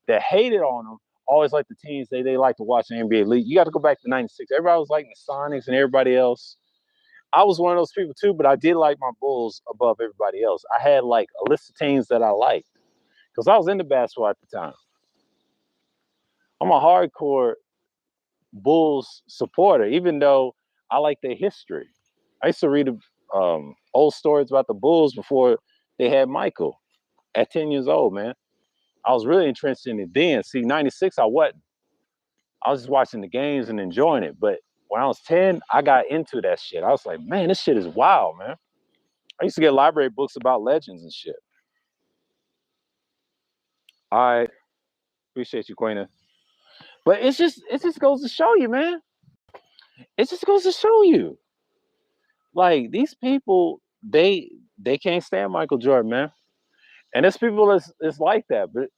that hated on him always like the teams they like to watch in the NBA League. You got to go back to '96. Everybody was liking the Sonics and everybody else. I was one of those people too, but I did like my Bulls above everybody else. I had like a list of teams that I liked because I was into basketball at the time. I'm a hardcore Bulls supporter, even though I like their history. I used to read old stories about the Bulls before they had Michael at 10 years old, man. I was really interested in it then. See, 96, I wasn't. I was just watching the games and enjoying it. But when I was 10, I got into that shit. I was like, man, this shit is wild, man. I used to get library books about legends and shit. All right. Appreciate you, Queena. But it just goes to show you, man. It just goes to show you. Like, these people, they can't stand Michael Jordan, man. And there's people that's like that. But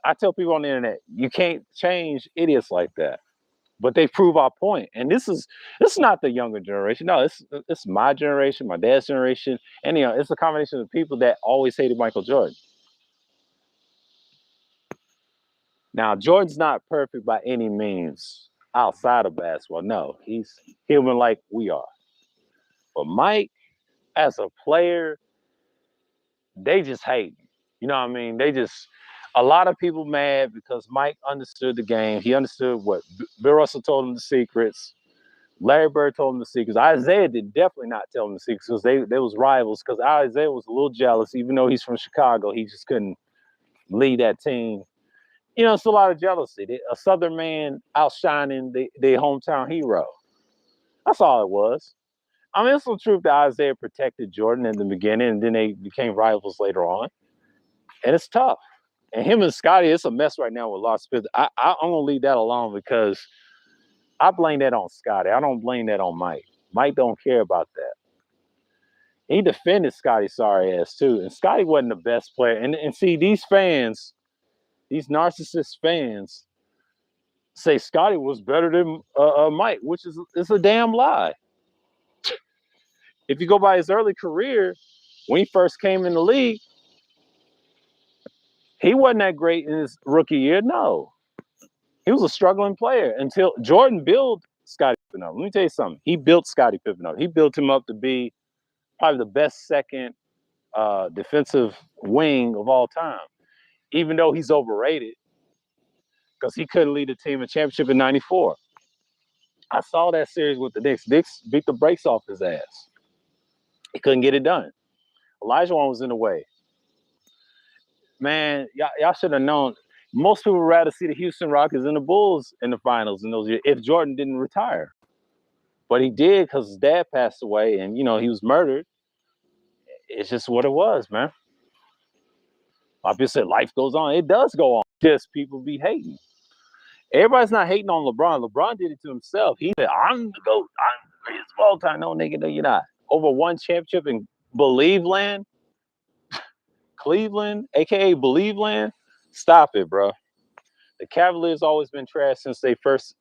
I tell people on the internet, you can't change idiots like that. But they prove our point. And this is not the younger generation. No, it's my generation, my dad's generation, and it's a combination of people that always hated Michael Jordan. Now, Jordan's not perfect by any means outside of basketball. No, he's human like we are. But Mike, as a player, they just hate. You know what I mean? A lot of people mad because Mike understood the game. He understood what Bill Russell told him the secrets. Larry Bird told him the secrets. Isaiah did definitely not tell him the secrets because they was rivals. Because Isaiah was a little jealous, even though he's from Chicago, he just couldn't lead that team. It's a lot of jealousy. A Southern man outshining the hometown hero. That's all it was. I mean, it's some truth that Isaiah protected Jordan in the beginning, and then they became rivals later on. And it's tough. And him and Scotty, it's a mess right now with Lost Fifth. I'm gonna leave that alone because I blame that on Scotty. I don't blame that on Mike. Mike don't care about that. He defended Scotty's sorry ass too. And Scotty wasn't the best player. And see, these fans, these narcissist fans, say Scotty was better than Mike, which is a damn lie. If you go by his early career, when he first came in the league, he wasn't that great in his rookie year. No, he was a struggling player until Jordan built Scottie Pippen up. Let me tell you something. He built Scottie Pippen up. He built him up to be probably the best second defensive wing of all time, even though he's overrated because he couldn't lead a team in championship in '94. I saw that series with the Knicks. Knicks beat the brakes off his ass. He couldn't get it done. Olajuwon was in the way. Man, y'all should have known. Most people would rather see the Houston Rockets and the Bulls in the finals in those years if Jordan didn't retire. But he did because his dad passed away and, he was murdered. It's just what it was, man. Like you said, life goes on. It does go on. Just people be hating. Everybody's not hating on LeBron. LeBron did it to himself. He said, I'm the GOAT. Greatest of all time. No, nigga, no, you're not. Over one championship in Believe Land, Cleveland, aka Believe Land. Stop it, bro. The Cavaliers always been trash since they first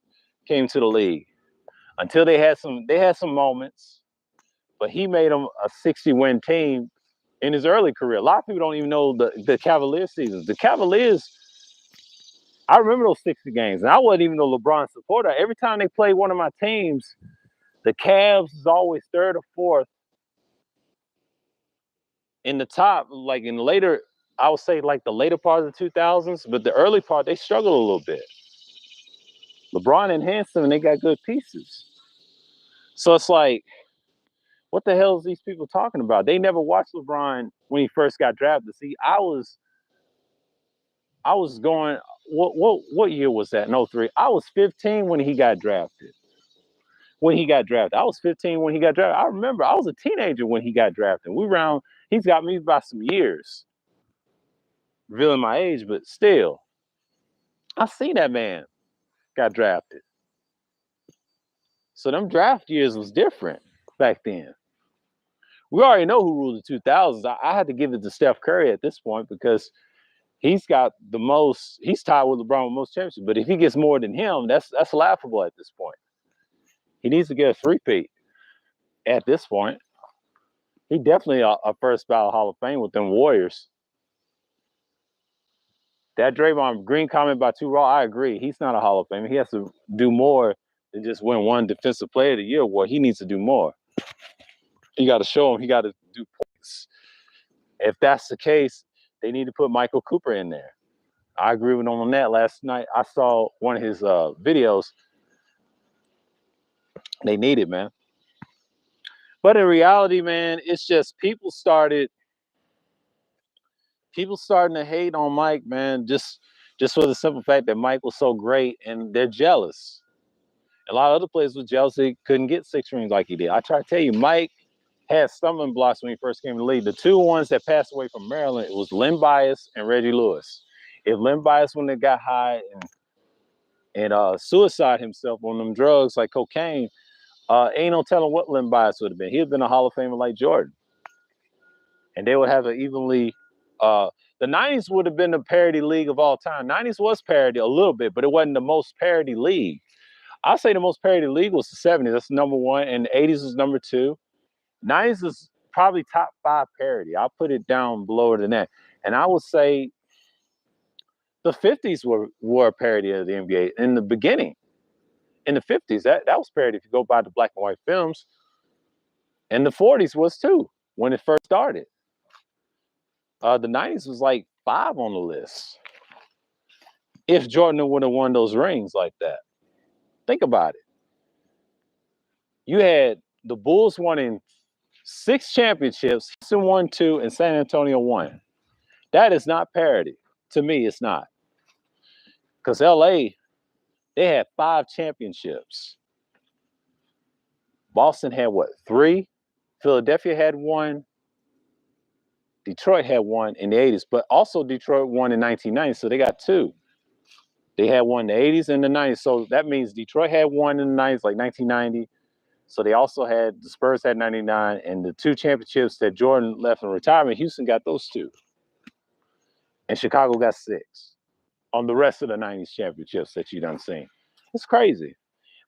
came to the league. Until they had some moments, but he made them a 60-win team in his early career. A lot of people don't even know the Cavaliers seasons. The Cavaliers, I remember those 60 games, and I wasn't even a LeBron supporter. Every time they played one of my teams, the Cavs is always third or fourth in the top, like in the later, I would say like the later part of the 2000s, but the early part, they struggled a little bit. LeBron enhanced them, and they got good pieces. So it's like, what the hell is these people talking about? They never watched LeBron when he first got drafted. See, I was going, what year was that? In 03. I was 15 when he got drafted. I was 15 when he got drafted. I remember I was a teenager when he got drafted. He's got me by some years, revealing my age, but still, I seen that man got drafted. So them draft years was different back then. We already know who ruled the 2000s. I had to give it to Steph Curry at this point because he's got the most. He's tied with LeBron with most championships. But if he gets more than him, that's laughable at this point. He needs to get a three-peat at this point. He definitely a first ballot Hall of Fame with them Warriors. That Draymond Green comment by Too Raw, I agree. He's not a Hall of Fame. He has to do more than just win one Defensive Player of the Year award. He needs to do more. You got to show him. He got to do points. If that's the case, they need to put Michael Cooper in there. I agree with him on that. Last night, I saw one of his videos. They need it, man. But in reality, man, it's just people starting to hate on Mike, man, just for the simple fact that Mike was so great, and they're jealous. A lot of other players were jealous he couldn't get 6 rings like he did. I try to tell you, Mike had stumbling blocks when he first came to the league. The two ones that passed away from Maryland, it was Len Bias and Reggie Lewis. If Len Bias, when they got high and suicide himself on them drugs like cocaine, ain't no telling what Len Bias would have been. He'd have been a Hall of Famer like Jordan. And they would have an evenly the 90s would have been the parody league of all time. 90s was parody a little bit, but it wasn't the most parody league. I'd say the most parody league was the 70s. That's number one. And the 80s was number 2. 90s is probably top 5 parody. I'll put it down below than that. And I would say the 50s were a parody of the NBA in the beginning. In the 50s, that was parody if you go by the black and white films. And the 40s was too, when it first started. The 90s was like 5 on the list. If Jordan would have won those rings like that. Think about it. You had the Bulls winning 6 championships, Houston won 2, and San Antonio won. That is not parity. To me, it's not. Because LA, they had 5 championships. Boston had what, 3? Philadelphia had 1. Detroit had 1 in the 80s, but also Detroit won in 1990, so they got 2. They had 1 in the 80s and the 90s, so that means Detroit had 1 in the 90s, like 1990. So they also had, the Spurs had 99, and the 2 championships that Jordan left in retirement, Houston got those 2. And Chicago got 6 on the rest of the 90s championships that you done seen. It's crazy.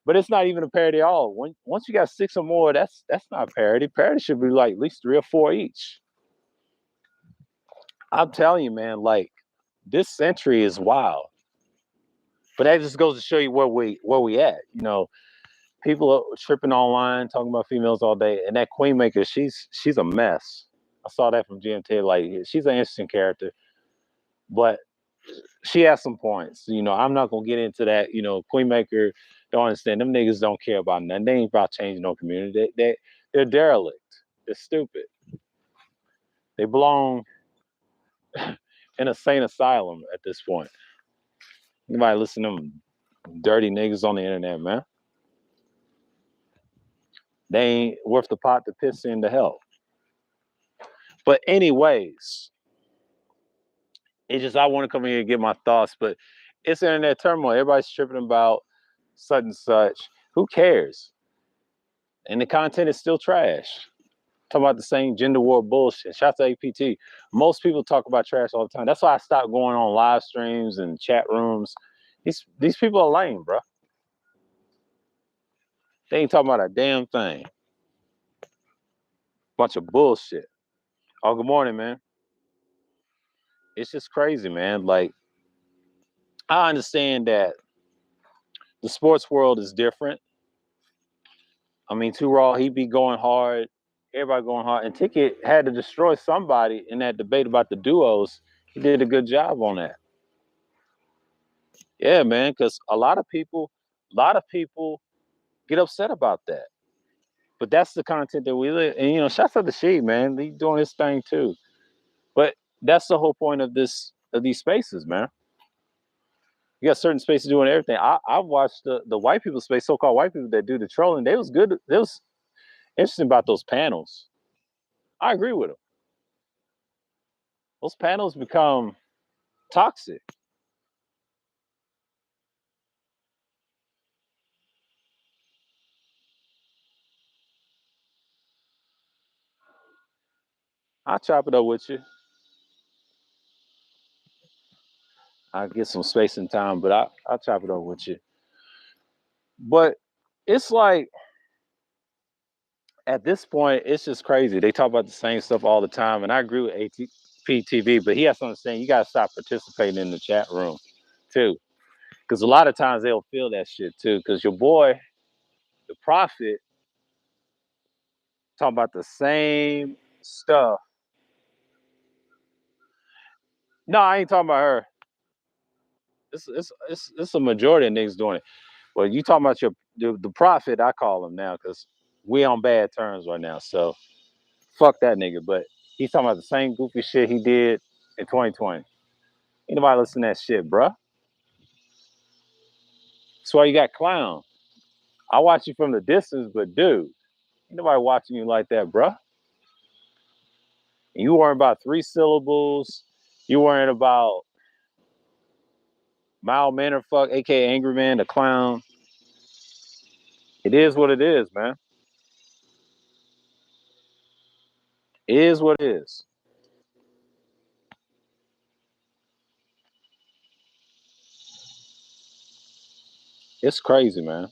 But it's not even a parity at all. Once you got 6 or more, that's not parity. Parity should be like at least 3 or 4 each. I'm telling you, man, like, this century is wild. But that just goes to show you where we at. You know, people are tripping online, talking about females all day. And that Queenmaker, she's a mess. I saw that from GMT. Like, she's an interesting character. But she has some points. You know, I'm not gonna get into that. You know, Queenmaker, don't understand. Them niggas don't care about nothing. They ain't about changing no community. They're derelict. They're stupid. They belong in a sane asylum at this point. Nobody listen to them dirty niggas on the internet, man. They ain't worth the pot to piss in to hell. But anyways, it's just I want to come here and get my thoughts, but it's internet turmoil. Everybody's tripping about such and such. Who cares? and the content is still trash. Talking about the same gender war bullshit. Shout out to APT. Most people talk about trash all the time. That's why I stopped going on live streams and chat rooms. These people are lame, bro. They ain't talking about a damn thing. Bunch of bullshit. Oh, good morning, man. It's just crazy, man. Like, I understand that the sports world is different. I mean, Too Raw, he be going hard, everybody going hard. And Ticket had to destroy somebody in that debate about the duos. He did a good job on that. Yeah, man, because a lot of people get upset about that. But that's the content that we live. And shouts out to Sheep, man. He doing his thing too. But that's the whole point of these spaces, man. You got certain spaces doing everything. I've watched the white people space, so-called white people that do the trolling. They was good. They was interesting about those panels. I agree with them. Those panels become toxic. I'll chop it up with you. I'll get some space and time, but I'll chop it up with you. But it's like at this point, it's just crazy. They talk about the same stuff all the time, and I agree with ATPTV, but he has to understand you gotta stop participating in the chat room too, because a lot of times they'll feel that shit too. Because your boy, the prophet, talking about the same stuff. No, I ain't talking about her. It's a majority of niggas doing it. Well, you talking about the prophet? I call him now because we on bad terms right now. So fuck that nigga. But he's talking about the same goofy shit he did in 2020. Ain't nobody listen to that shit, bruh. That's why you got clown. I watch you from the distance, but dude, ain't nobody watching you like that, bruh. And you worrying about three syllables. You worrying about mild manner fuck, aka angry man, the clown. It is what it is, man. It is what it is. It's crazy, man.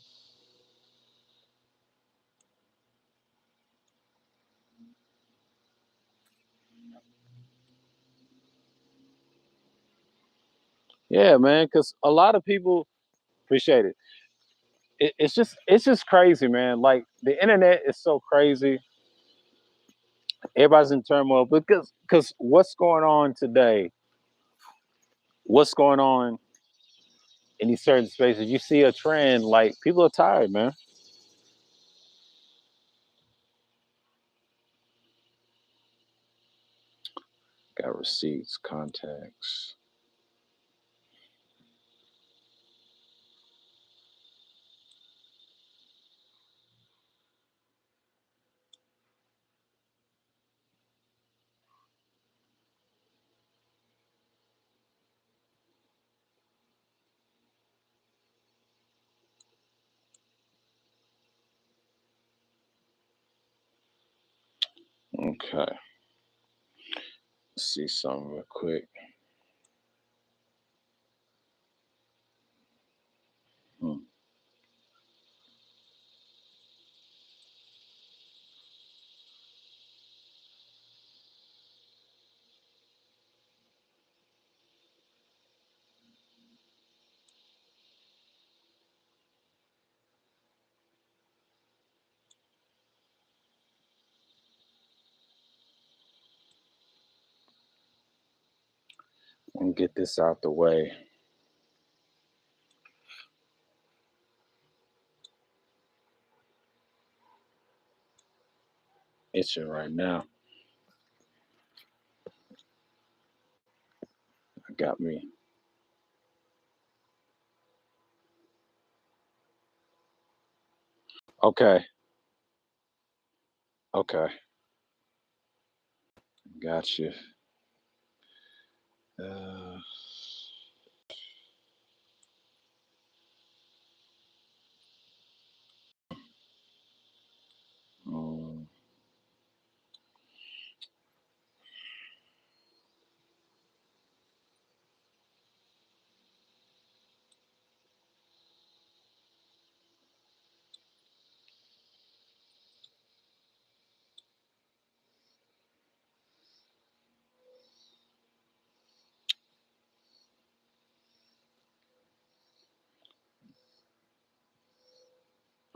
Yeah, man. Because a lot of people appreciate it. It's just crazy, man. Like the internet is so crazy. Everybody's in turmoil because what's going on today? What's going on in these certain spaces? You see a trend like people are tired, man. Got receipts, contacts. Okay, let's see something real quick. Hmm. And get this out the way. Itching right now. Got me. Okay. Okay. Got you. Uh,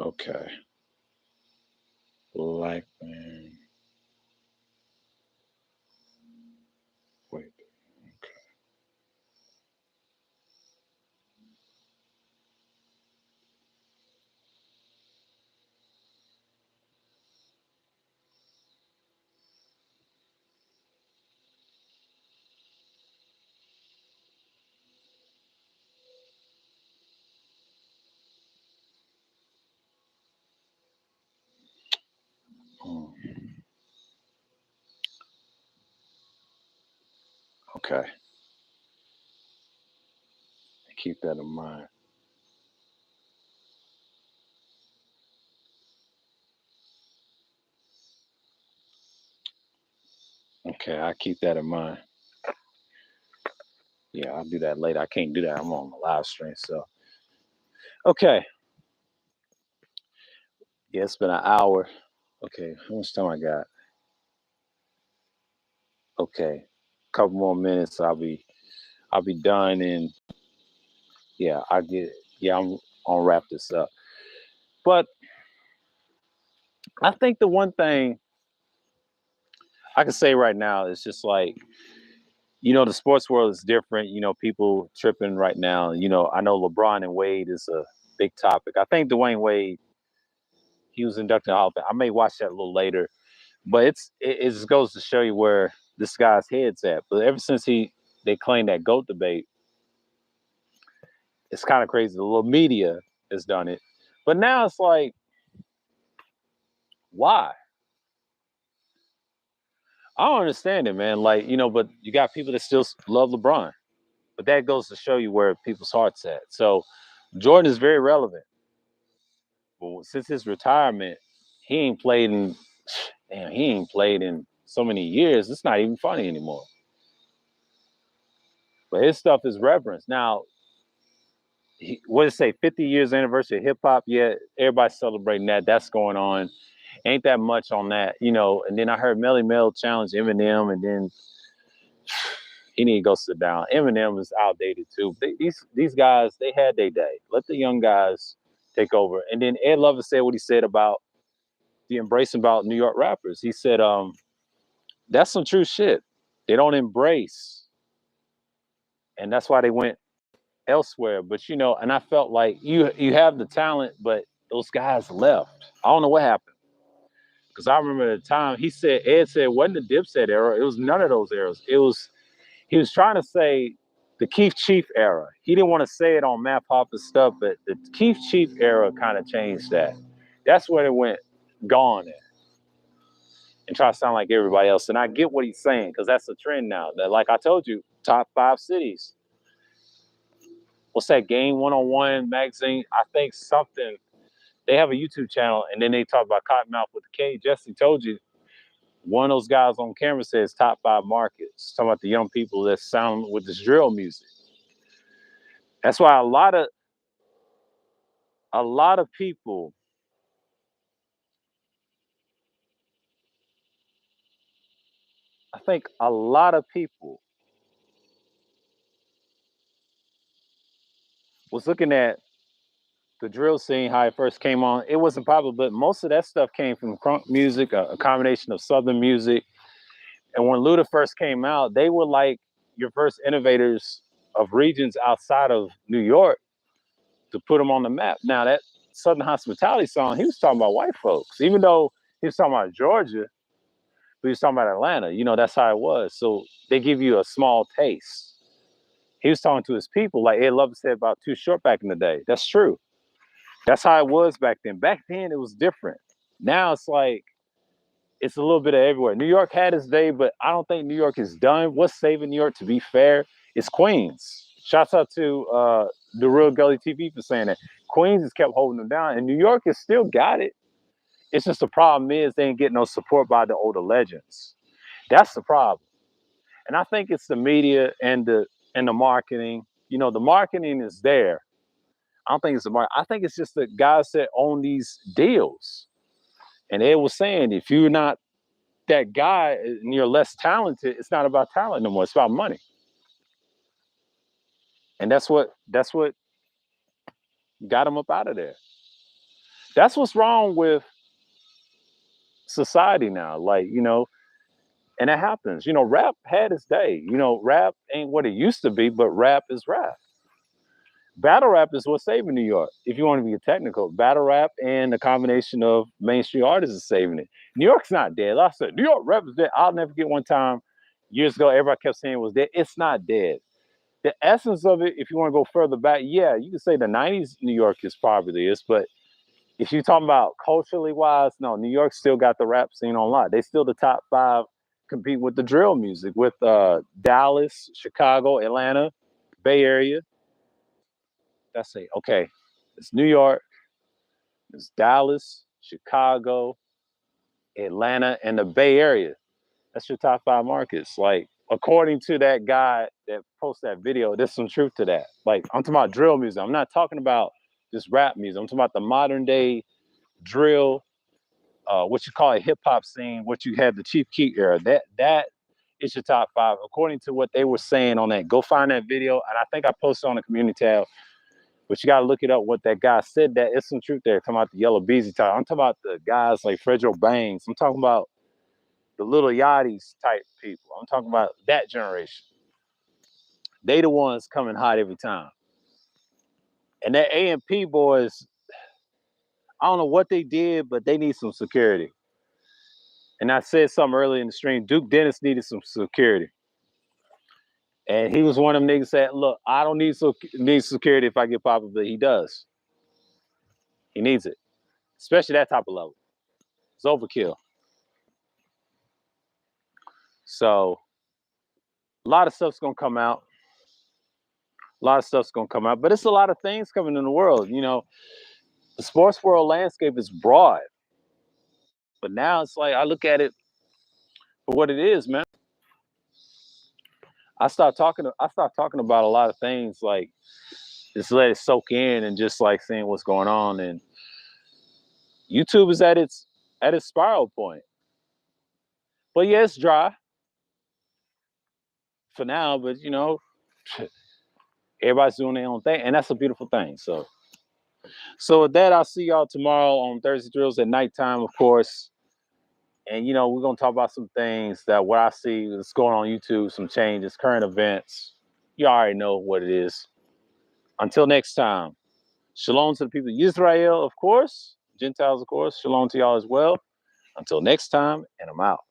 Okay. Black man. Wait. Hmm. Okay. Keep that in mind. Okay, I keep that in mind. Yeah, I'll do that later. I can't do that. I'm on the live stream. So okay. Yeah, it's been an hour. Okay, how much time I got? Okay. Couple more minutes, I'll be done and yeah, I'm gonna wrap this up. But I think the one thing I can say right now is just like, the sports world is different. People tripping right now. I know LeBron and Wade is a big topic. I think Dwayne Wade, he was inducted in the Hall of Fame. I may watch that a little later, but it just goes to show you where this guy's head's at. But ever since they claimed that GOAT debate, it's kind of crazy. The little media has done it, but now it's like, why? I don't understand it, man. Like, but you got people that still love LeBron. But that goes to show you where people's hearts at. So Jordan is very relevant. But since his retirement, he ain't played in he ain't played in so many years. It's not even funny anymore. But his stuff is reverence. Now, what did it say? 50 years anniversary of hip hop. Yeah, everybody's celebrating that. That's going on. Ain't that much on that. And then I heard Melly Mel challenge Eminem, and then he need to go sit down. Eminem is outdated too. These guys, they had their day. Let the young guys take over. And then Ed Lover said what he said about the embracing about New York rappers. He said, that's some true shit. They don't embrace, and that's why they went elsewhere. But and I felt like you have the talent, but those guys left. I don't know what happened. Because I remember the time Ed said it wasn't the Dipset era. It was none of those eras. He was trying to say the Keith Chief era. He didn't want to say it on Matt Hoffa's stuff, but the Keith Chief era kind of changed that. That's where it went gone at, and try to sound like everybody else. And I get what he's saying because that's a trend now. That, like I told you, top 5 cities. What's that Game 101 magazine? I think something. They have a YouTube channel, and then they talk about Cottonmouth with the K. Jesse told you one of those guys on camera says top 5 markets. Talking about the young people that sound with this drill music. That's why a lot of people, I think a lot of people was looking at the drill scene, how it first came on. It wasn't popular, but most of that stuff came from crunk music, a combination of Southern music. And when Luda first came out, they were like your first innovators of regions outside of New York to put them on the map. Now, that Southern Hospitality song, he was talking about white folks, even though he was talking about Georgia, but he was talking about Atlanta. That's how it was. So they give you a small taste. He was talking to his people, like Ed Lover said about Too Short back in the day. That's true. That's how it was back then. Back then, it was different. Now it's like it's a little bit of everywhere. New York had its day, but I don't think New York is done. What's saving New York, to be fair, is Queens. Shouts out to the Real Gully TV for saying that. Queens has kept holding them down, and New York has still got it. It's just the problem is they ain't getting no support by the older legends. That's the problem. And I think it's the media and the marketing. The marketing is there. I don't think it's the market. I think it's just the guys that own these deals. And Ed was saying, if you're not that guy and you're less talented, it's not about talent no more. It's about money. And that's what got him up out of there. That's what's wrong with society now. Like, and it happens. Rap had its day. Rap ain't what it used to be, but rap is rap. Battle rap is what's saving New York. If you want to be technical, battle rap and the combination of mainstream artists is saving it. New York's not dead. Like I said, New York rap is dead. I'll never get one time years ago, everybody kept saying it was dead. It's not dead. The essence of it, if you want to go further back, yeah, you can say the 90s New York is probably this, but if you're talking about culturally wise, no, New York still got the rap scene on lock. They still the top 5 compete with the drill music, with Dallas, Chicago, Atlanta, Bay Area. That's it. Okay. It's New York, it's Dallas, Chicago, Atlanta, and the Bay Area. That's your top 5 markets. Like, according to that guy that posted that video, there's some truth to that. Like, I'm talking about drill music. I'm not talking about just rap music. I'm talking about the modern day drill, what you call a hip hop scene, what you had the Chief Keef era. That is your top 5, according to what they were saying on that. Go find that video, and I think I posted on the community tab. But you got to look it up. What that guy said, that it's some truth there. I'm talking about the Yellow Beezy type. I'm talking about the guys like Fredro Bangs. I'm talking about the Little Yachty's type people. I'm talking about that generation. They the ones coming hot every time. And that A&P boys, I don't know what they did, but they need some security. And I said something earlier in the stream. Duke Dennis needed some security. And he was one of them niggas that, look, I don't need security if I get popular, but he does. He needs it. Especially that type of level. It's overkill. So a lot of stuff's gonna come out. A lot of stuff's gonna come out, but it's a lot of things coming in the world. The sports world landscape is broad, but now it's like I look at it for what it is, man. I start talking about a lot of things, like just let it soak in and just like seeing what's going on. And YouTube is at its spiral point. But yeah, it's dry for now, but everybody's doing their own thing, and that's a beautiful thing. So with that, I'll see y'all tomorrow on Thursday Drills at nighttime, of course. And we're gonna talk about some things that what I see is going on YouTube, some changes, current events. You already know what it is. Until next time, shalom to the people of Israel, of course, Gentiles, of course. Shalom to y'all as well. Until next time, and I'm out.